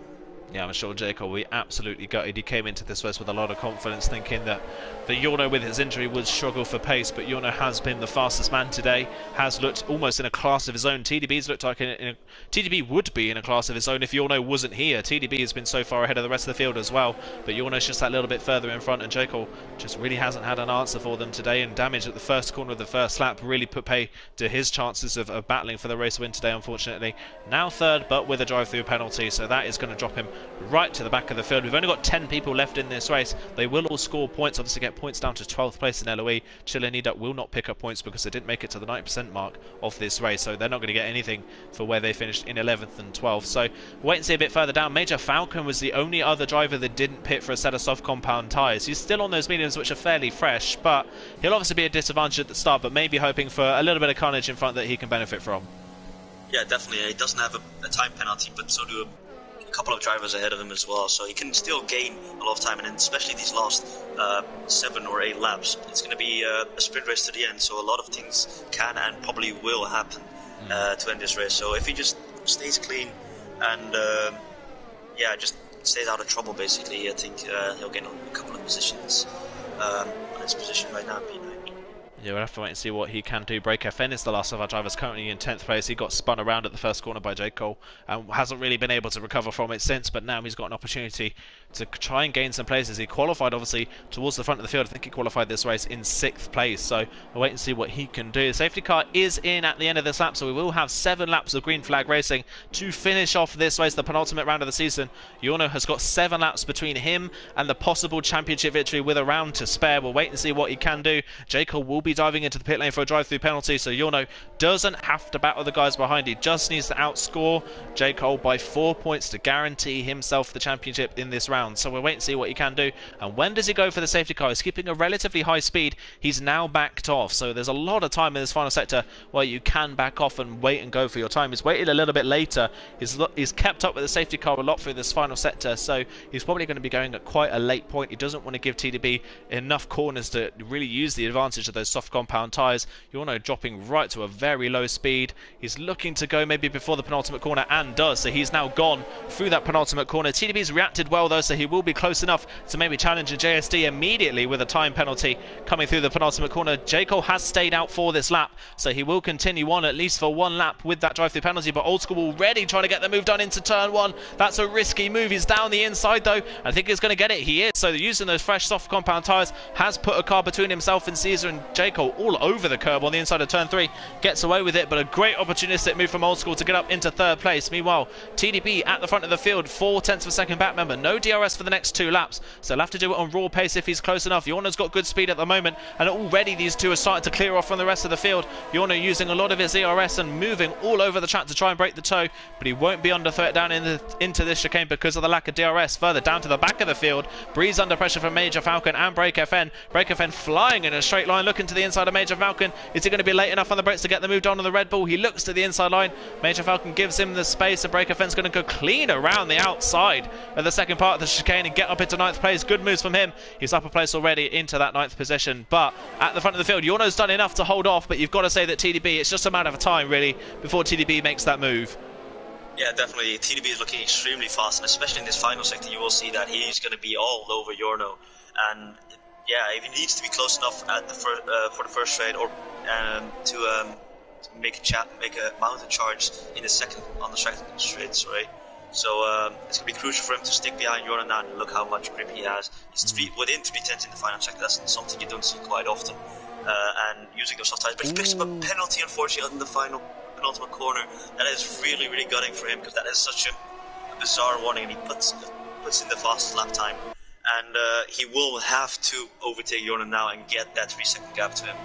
Yeah, I'm sure J. Cole will be absolutely gutted. He came into this race with a lot of confidence, thinking that Jorno with his injury would struggle for pace, but Jorno has been the fastest man today, has looked almost in a class of his own. TDB's looked like TDB would be in a class of his own if Jorno wasn't here. TDB has been so far ahead of the rest of the field as well, but Jorno's just that little bit further in front, and J. Cole just really hasn't had an answer for them today, and damage at the first corner of the first lap really put pay to his chances of battling for the race win today, unfortunately. Now third, but with a drive-through penalty, so that is going to drop him right to the back of the field. We've only got 10 people left in this race. They will all score points, obviously get points down to 12th place in LOE. Chile and Nida will not pick up points because they didn't make it to the 90% mark of this race, so they're not going to get anything for where they finished in 11th and 12th. So wait and see a bit further down. Major Falcon was the only other driver that didn't pit for a set of soft compound tyres. He's still on those mediums, which are fairly fresh, but he'll obviously be a disadvantage at the start, but maybe hoping for a little bit of carnage in front that he can benefit from.
Yeah, definitely. He doesn't have a time penalty, but so do a couple of drivers ahead of him as well, so he can still gain a lot of time, and especially these last 7 or 8 laps, it's going to be a sprint race to the end, so a lot of things can and probably will happen to end this race. So if he just stays clean and just stays out of trouble, basically, I think he'll gain a couple of positions on his position right now, P9.
Yeah, we'll have to wait and see what he can do. Break FN is the last of our drivers currently in 10th place. He got spun around at the first corner by J. Cole and hasn't really been able to recover from it since, but now he's got an opportunity to try and gain some places. He qualified, obviously, towards the front of the field. I think he qualified this race in 6th place, so we'll wait and see what he can do. The safety car is in at the end of this lap, so we will have 7 laps of green flag racing to finish off this race, the penultimate round of the season. Yorno has got 7 laps between him and the possible championship victory with a round to spare. We'll wait and see what he can do. J. Cole will be diving into the pit lane for a drive-through penalty, so Yorno doesn't have to battle the guys behind. He just needs to outscore J. Cole by 4 points to guarantee himself the championship in this round. So we'll wait and see what he can do. And when does he go for the safety car? He's keeping a relatively high speed. He's now backed off, so there's a lot of time in this final sector where you can back off and wait and go for your time. He's waited a little bit later. He's kept up with the safety car a lot through this final sector, so he's probably going to be going at quite a late point. He doesn't want to give TDB enough corners to really use the advantage of those soft compound tyres. Yorno dropping right to a very low speed. He's looking to go maybe before the penultimate corner, and does, so he's now gone through that penultimate corner. TDB's reacted well though, so he will be close enough to maybe challenge a JSD immediately with a time penalty coming through the penultimate corner. J. Cole has stayed out for this lap, so he will continue on at least for 1 lap with that drive-through penalty, but Old School already trying to get the move done into turn 1. That's a risky move. He's down the inside though. I think he's going to get it. He is. So using those fresh soft compound tyres has put a car between himself and Caesar, and J. Cole all over the curb on the inside of turn 3. Gets away with it, but a great opportunistic move from Old School to get up into 3rd place. Meanwhile, TDB at the front of the field, 4/10 of a second back. Member, no DRS for the next 2 laps, so he'll have to do it on raw pace if he's close enough. Yorno's got good speed at the moment, and already these two are starting to clear off from the rest of the field. Yorno using a lot of his ERS and moving all over the track to try and break the toe, but he won't be under threat down into this chicane because of the lack of DRS. Further down to the back of the field, Breeze under pressure from Major Falcon and Break FN. Break FN flying in a straight line, looking to the inside of Major Falcon. Is he going to be late enough on the brakes to get the move done on the Red Bull? He looks to the inside line. Major Falcon gives him the space, and Break FN's going to go clean around the outside of the second part of the chicane and get up into 9th place. Good moves from him. He's up a place already into that 9th position, but at the front of the field, Yorno's done enough to hold off, but you've got to say that TDB, it's just a matter of time really before TDB makes that move.
Yeah, definitely. TDB is looking extremely fast, and especially in this final sector, you will see that he's going to be all over Yorno. And yeah, if he needs to be close enough at the for the first straight, or to make a mounted charge in the second on the second straight, sorry. So it's going to be crucial for him to stick behind Yorno now, and look how much grip he has. He's within 3/10 in the final sector. That's something you don't see quite often. And using those soft tires, but he picks up a penalty, unfortunately, in the penultimate corner. That is really, really gutting for him, because that is such a bizarre warning, and he puts in the fastest lap time. And he will have to overtake Yorno now and get that 3-second gap to him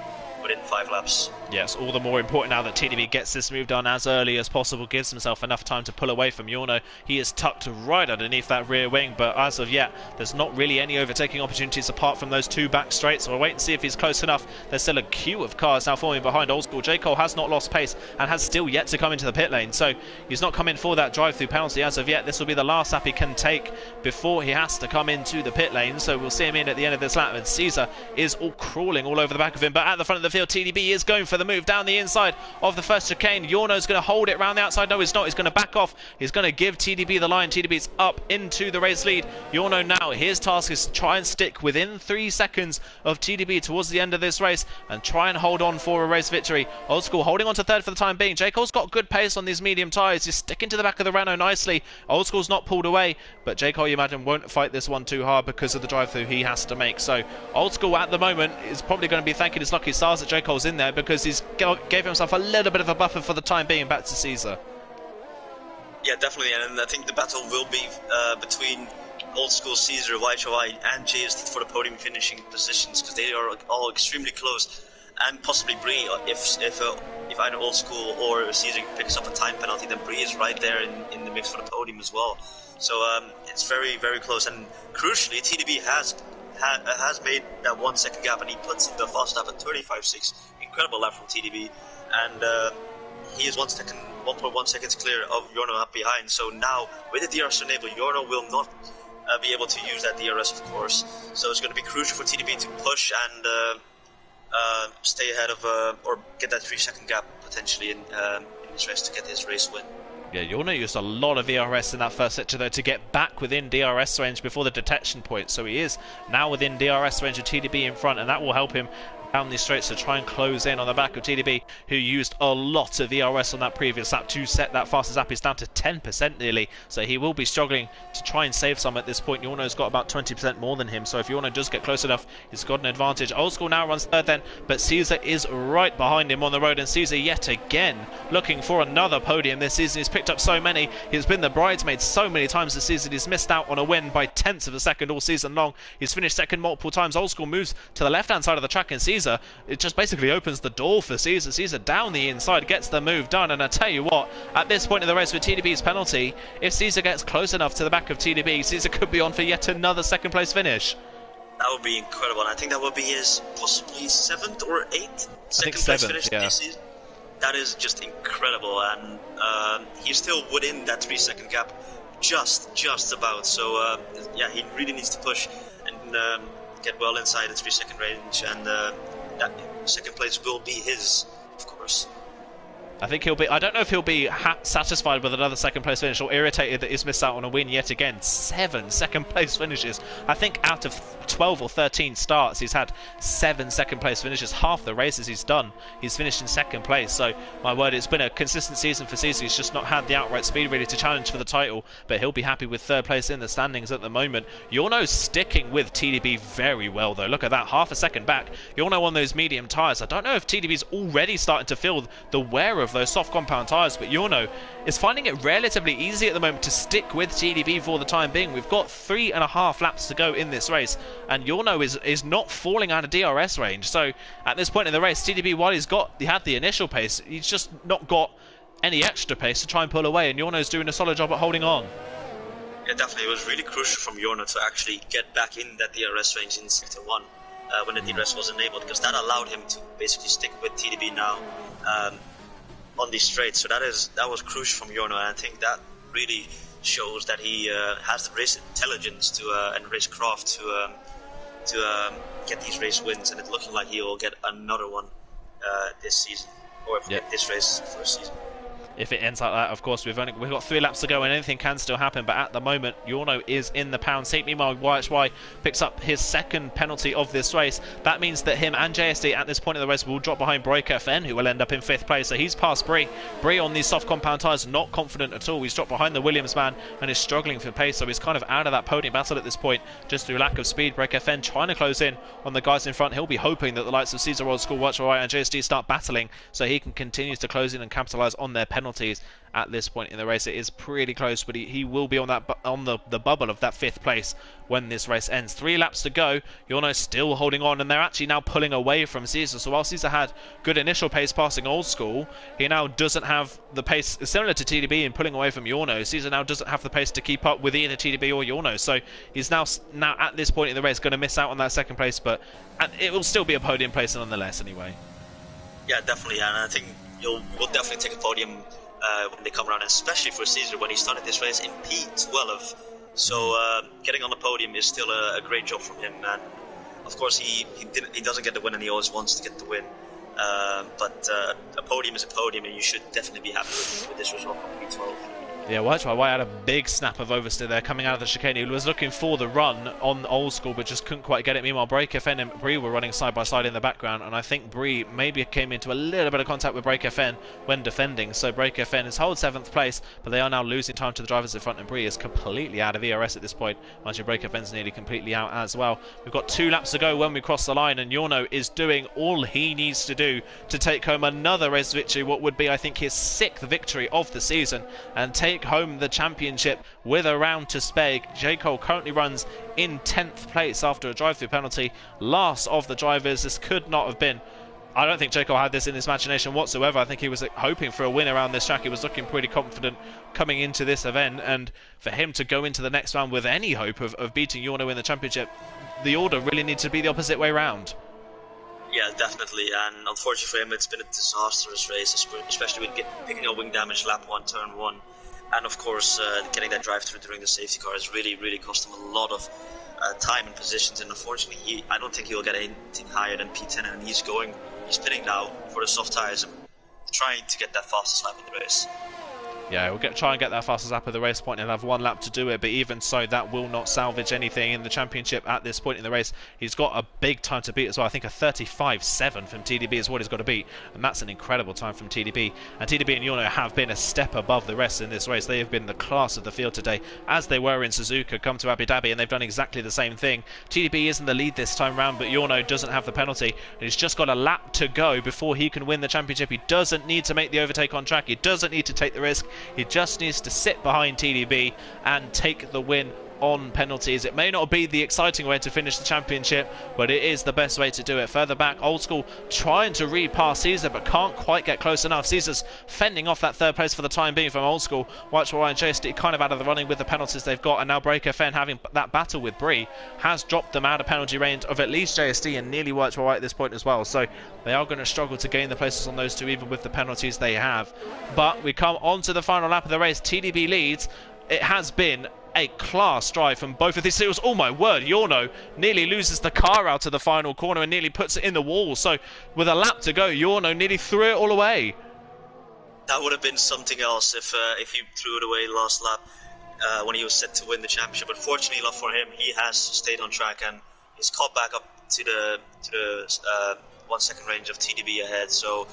within 5 laps.
Yes, all the more important now that TDB gets this move done as early as possible, gives himself enough time to pull away from Yorno. He is tucked right underneath that rear wing, but as of yet, there's not really any overtaking opportunities apart from those 2 back straights. So we'll wait and see if he's close enough. There's still a queue of cars now forming behind Old School. J. Cole has not lost pace and has still yet to come into the pit lane, so he's not come in for that drive-through penalty as of yet. This will be the last lap he can take before he has to come into the pit lane, so we'll see him in at the end of this lap, and Caesar is all crawling all over the back of him. But at the front of the field, TDB is going for the move down the inside of the first chicane. Yorno's going to hold it around the outside. No, he's not. He's going to back off. He's going to give TDB the line. TDB's up into the race lead. Yorno now, his task is to try and stick within 3 seconds of TDB towards the end of this race and try and hold on for a race victory. Old School holding on to 3rd for the time being. J. Cole's got good pace on these medium tyres. He's sticking to the back of the Renault nicely. Old School's not pulled away, but J. Cole, you imagine, won't fight this one too hard because of the drive-through he has to make. So Old School at the moment is probably going to be thanking his lucky stars that J. Cole's in there, because he's gave himself a little bit of a buffer for the time being back to Caesar.
Yeah, definitely, and I think the battle will be between Old School, Caesar, YHY, and JSD for the podium finishing positions, because they are all extremely close. And possibly Bree, if either Old School or Caesar picks up a time penalty, then Bree is right there in the mix for the podium as well. So it's very, very close, and crucially, TDB has made that 1 second gap, and he puts in the fast lap at 35.6. Incredible lap from TDB, and he is 1.1 seconds clear of Yorno up behind. So now, with the DRS enabled, Yorno will not be able to use that DRS, of course. So it's going to be crucial for TDB to push and stay ahead of, or get that 3-second gap potentially in this race to get his race win.
Yeah, Yorno used a lot of ERS in that first sector though to get back within DRS range before the detection point, so he is now within DRS range of TDB in front, and that will help him down these straights to try and close in on the back of TDB, who used a lot of ERS on that previous lap to set that fastest lap. He's down to 10% nearly, so he will be struggling to try and save some at this point. Yorno's got about 20% more than him, so if Yorno does get close enough, he's got an advantage. Old School now runs third then, but Caesar is right behind him on the road, and Caesar yet again looking for another podium this season. He's picked up so many. He's been the bridesmaid so many times this season. He's missed out on a win by tenths of a second all season long. He's finished second multiple times. Old School moves to the left-hand side of the track, and Caesar, it just basically opens the door for Caesar. Caesar down the inside, gets the move done, and I tell you what, at this point in the race with TDB's penalty, if Caesar gets close enough to the back of TDB, Caesar could be on for yet another second place finish.
That would be incredible, and I think that would be his possibly 7th or 8th second place finish this season. That is just incredible, and he's still within that 3-second gap, just about. So yeah, he really needs to push and get well inside the 3-second range, and that second place will be his, of course.
I think he'll be. I don't know if he'll be satisfied with another second place finish or irritated that he's missed out on a win yet again. 7 second place finishes. I think out of 12 or 13 starts, he's had 7 second place finishes. Half the races he's done, he's finished in second place. So my word, it's been a consistent season for Caesar. He's just not had the outright speed really to challenge for the title, but he'll be happy with third place in the standings at the moment. Yorno sticking with TDB very well though. Look at that, half a second back. Yorno on those medium tyres. I don't know if TDB's already starting to feel the wear of those soft compound tyres, but Yorno is finding it relatively easy at the moment to stick with TDB for the time being. We've got 3.5 laps to go in this race, and Yorno is not falling out of DRS range. So at this point in the race, TDB, while he had the initial pace, he's just not got any extra pace to try and pull away, and Yorno's doing a solid job at holding on.
Yeah, definitely. It was really crucial from Yorno to actually get back in that DRS range in Sector 1 when the DRS was enabled, because that allowed him to basically stick with TDB now on these straights. So that was crucial from Yorno, and I think that really shows that he has the race intelligence and race craft to get these race wins, and it's looking like he will get another one this season, or this race first season.
If it ends like that, of course, we've got 3 laps to go and anything can still happen, but at the moment Yorno is in the pound seat. Meanwhile, YHY picks up his second penalty of this race. That means that him and JSD at this point in the race will drop behind Breaker FN, who will end up in 5th place. So he's past Bree. Bree on these soft compound tyres, not confident at all. He's dropped behind the Williams man and is struggling for pace, so he's kind of out of that podium battle at this point just through lack of speed. Breaker FN trying to close in on the guys in front. He'll be hoping that the likes of Caesar, Old School, YHY and JSD start battling so he can continue to close in and capitalise on their penalties. At this point in the race, it is pretty close, but he will be on the bubble of that 5th place when this race ends. 3 laps to go. Yorno still holding on, and they're actually now pulling away from Caesar. So while Caesar had good initial pace passing Old School, he now doesn't have the pace similar to TDB in pulling away from Yorno. Caesar now doesn't have the pace to keep up with either TDB or Yorno. So he's now at this point in the race going to miss out on that second place, but it will still be a podium place nonetheless anyway.
Yeah, definitely, and I think we'll definitely take a podium when they come around, especially for Caesar when he started this race in P12. So getting on the podium is still a great job from him, and of course he doesn't get the win and he always wants to get the win, but a podium is a podium, and you should definitely be happy with this result from P12. Yeah,
YHY had a big snap of oversteer there coming out of the chicane. He was looking for the run on Old School, but just couldn't quite get it. Meanwhile, Break FN and Bree were running side by side in the background, and I think Bree maybe came into a little bit of contact with Break FN when defending. So Break FN is hold 7th place, but they are now losing time to the drivers in front, and Bree is completely out of ERS at this point. Actually, Break FN's nearly completely out as well. We've got 2 laps to go when we cross the line, and Yorno is doing all he needs to do to take home another race victory, what would be, I think, his 6th victory of the season, and take home the championship with a round to spare. J. Cole currently runs in 10th place after a drive-through penalty. Last of the drivers. This could not have been... I don't think J. Cole had this in his imagination whatsoever. I think he was hoping for a win around this track. He was looking pretty confident coming into this event, and for him to go into the next round with any hope of beating Yorno in the championship, the order really needs to be the opposite way round.
Yeah, definitely, and unfortunately for him, it's been a disastrous race, especially with picking up wing damage lap 1, turn 1. And of course, getting that drive-through during the safety car has really cost him a lot of time and positions. And unfortunately, I don't think he will get anything higher than P10. And he's pitting now for the soft tires and trying to get that fastest lap in the race.
Yeah, we'll try and get that fastest lap of the race point and have one lap to do it, but even so, that will not salvage anything in the championship at this point in the race. He's got a big time to beat as well. I think a 35.7 from TDB is what he's got to beat, and that's an incredible time from TDB. And TDB and Yorno have been a step above the rest in this race. They have been the class of the field today, as they were in Suzuka, come to Abu Dhabi, and they've done exactly the same thing. TDB is in the lead this time round, but Yorno doesn't have the penalty, and he's just got a lap to go before he can win the championship. He doesn't need to make the overtake on track. He doesn't need to take the risk. He just needs to sit behind TDB and take the win on penalties. It may not be the exciting way to finish the championship, but it is the best way to do it. Further back, Old School trying to read past Caesar, but can't quite get close enough. Caesar's fending off that third place for the time being from Old School. Watch Ryan JSD kind of out of the running with the penalties they've got, and now Breaker Fen having that battle with Bree has dropped them out of penalty range of at least JSD and nearly Watch Right at this point as well. So they are going to struggle to gain the places on those two, even with the penalties they have. But we come on to the final lap of the race. TDB leads. It has been a class drive from both of these seals. Oh my word, Yorno nearly loses the car out of the final corner and nearly puts it in the wall. So with a lap to go, Yorno nearly threw it all away.
That would have been something else if he threw it away last lap when he was set to win the championship. But fortunately enough for him, he has stayed on track and he's caught back up to the 1 second range of TDB ahead. So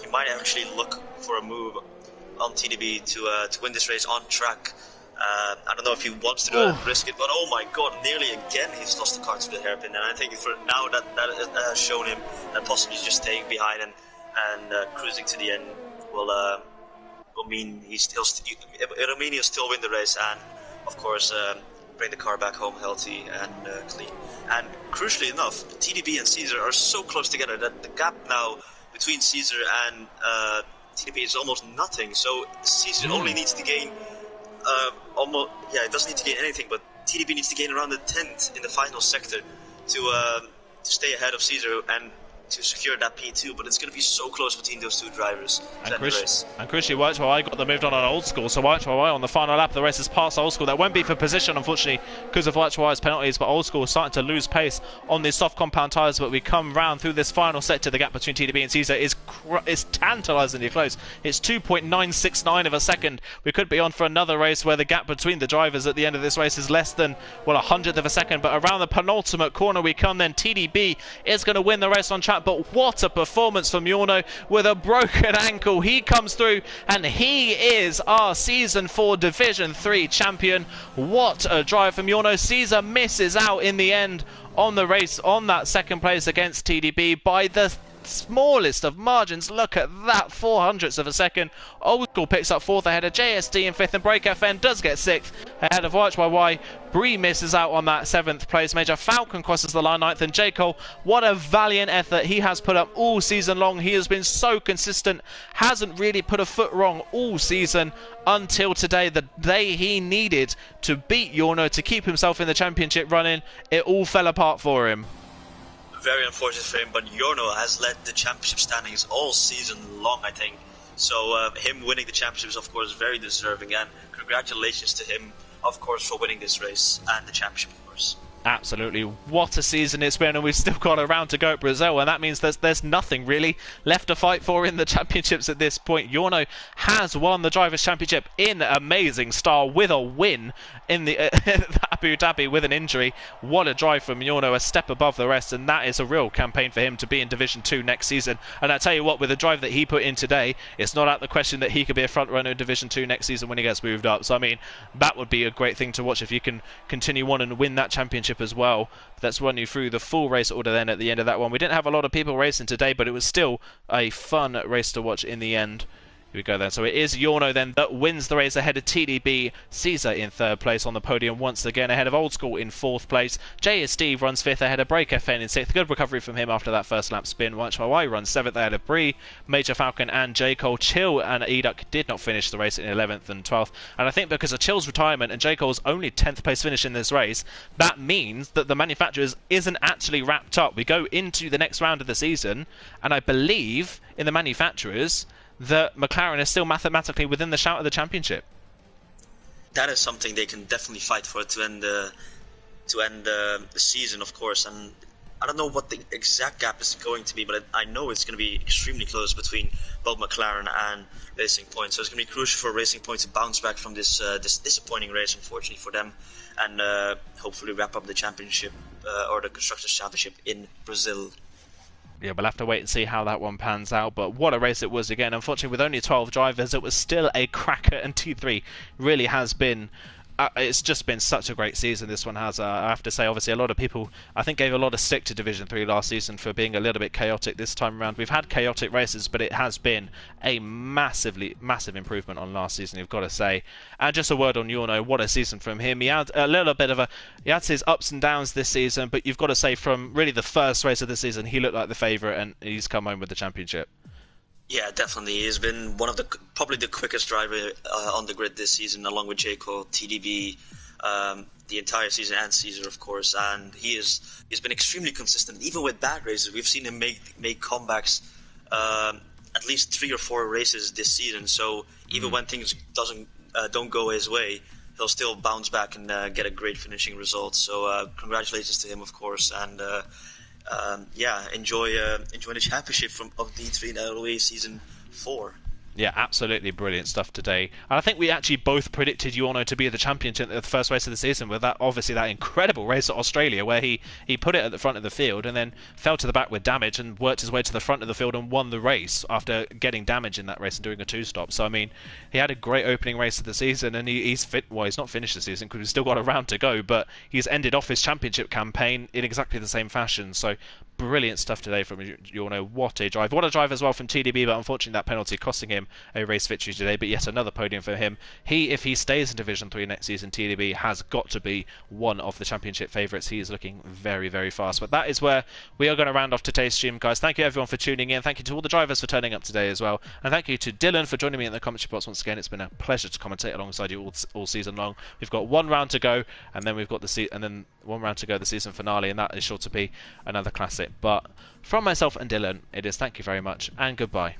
he might actually look for a move on TDB to win this race on track. I don't know if he wants to do it and risk it, but oh my god, nearly again he's lost the car to the hairpin. And I think for now that has shown him that possibly just staying behind and cruising to the end will mean he'll still win the race and of course bring the car back home healthy and clean. And crucially enough, TDB and Caesar are so close together that the gap now between Caesar and TDB is almost nothing. So Caesar only needs to gain it doesn't need to gain anything, but TDB needs to gain around the 10th in the final sector to stay ahead of Caesar and to secure that P2, but it's going to be so close between those two drivers.
And crucially, White Hawaii got the moved on Old School, so White Hawaii on the final lap of the race has passed Old School. That won't be for position, unfortunately, because of White Hawaii's penalties, but Old School is starting to lose pace on these soft compound tyres, but we come round through this final sector. The gap between TDB and Caesar is tantalisingly close. It's 2.969 of a second. We could be on for another race where the gap between the drivers at the end of this race is less than, well, 100th of a second, but around the penultimate corner we come then. TDB is going to win the race on track. But what a performance from Yorno with a broken ankle. He comes through and he is our Season 4 Division 3 champion. What a drive from Yorno. Caesar misses out in the end on the race on that second place against TDB by the smallest of margins. Look at that, 400ths of a second. Old School picks up 4th ahead of JSD in 5th, and Break FN does get 6th ahead of YY. Bree misses out on that 7th place. Major Falcon crosses the line 9th, and J. Cole, what a valiant effort he has put up all season long. He has been so consistent, hasn't really put a foot wrong all season until today, the day he needed to beat Yorno to keep himself in the championship running. It all fell apart for him.
Very unfortunate for him, but Yorno has led the championship standings all season long, I think. So him winning the championship is, of course, very deserving, and congratulations to him, of course, for winning this race and the championship, of course.
Absolutely. What a season it's been, and we've still got a round to go at Brazil, and that means there's nothing really left to fight for in the championships at this point. Yorno has won the Drivers' Championship in amazing style with a win in the Abu Dhabi with an injury. What a drive from Yorno, a step above the rest, and that is a real campaign for him to be in Division 2 next season. And I tell you what, with the drive that he put in today, it's not out the question that he could be a front runner in Division 2 next season when he gets moved up. So I mean, that would be a great thing to watch if you can continue on and win that championship as well. Let's run you through the full race order then at the end of that one. We didn't have a lot of people racing today, but it was still a fun race to watch in the end. Here we go then. So it is Yorno then that wins the race ahead of TDB. Caesar in 3rd place on the podium once again ahead of Old School in 4th place. JSD runs 5th ahead of Break FN in 6th. Good recovery from him after that first lap spin. Watch Hawaii runs 7th ahead of Bree. Major Falcon and J. Cole. Chill and Eduk did not finish the race in 11th and 12th. And I think because of Chill's retirement and J. Cole's only 10th place finish in this race, that means that the manufacturers isn't actually wrapped up. We go into the next round of the season, and I believe in the manufacturers that McLaren is still mathematically within the shout of the championship.
That is something they can definitely fight for to end the season, of course. And I don't know what the exact gap is going to be, but I know it's going to be extremely close between both McLaren and Racing Point. So it's going to be crucial for Racing Point to bounce back from this disappointing race, unfortunately for them, and hopefully wrap up the championship or the Constructors' Championship in Brazil.
Yeah, we'll have to wait and see how that one pans out, but what a race it was again. Unfortunately, with only 12 drivers, it was still a cracker, and T3 really has been... it's just been such a great season, this one has. I have to say, obviously, a lot of people, I think, gave a lot of stick to Division 3 last season for being a little bit chaotic this time around. We've had chaotic races, but it has been a massive improvement on last season, you've got to say. And just a word on Yorno, what a season from him. He had a little bit of he had his ups and downs this season, but you've got to say, from really the first race of the season, he looked like the favourite, and he's come home with the championship.
Yeah, definitely. He's been one of probably the quickest driver on the grid this season, along with Jayco, TDB, the entire season, and Caesar, of course. And he's been extremely consistent, even with bad races. We've seen him make comebacks at least 3 or 4 races this season. So even when things don't go his way, he'll still bounce back and get a great finishing result. So congratulations to him, of course, and. Enjoy the championship of D3 in LOA Season 4.
Yeah, absolutely brilliant stuff today. And I think we actually both predicted Yorno to be the champion at the first race of the season with that incredible race at Australia where he put it at the front of the field and then fell to the back with damage and worked his way to the front of the field and won the race after getting damage in that race and doing a 2-stop. So, I mean, he had a great opening race of the season and he's not finished the season because he's still got a round to go, but he's ended off his championship campaign in exactly the same fashion. So, brilliant stuff today from Yorno. What a drive. What a drive as well from TDB, but unfortunately that penalty costing him a race victory today, but yet another podium for him. If he stays in Division 3 next season, TDB has got to be one of the championship favourites. He is looking very, very fast. But that is where we are going to round off today's stream, guys. Thank you everyone for tuning in. Thank you to all the drivers for turning up today as well. And thank you to Dylan for joining me in the commentary box once again. It's been a pleasure to commentate alongside you all season long. We've got one round to go, and then we've got one round to go, the season finale, and that is sure to be another classic. But from myself and Dylan, it is thank you very much and goodbye.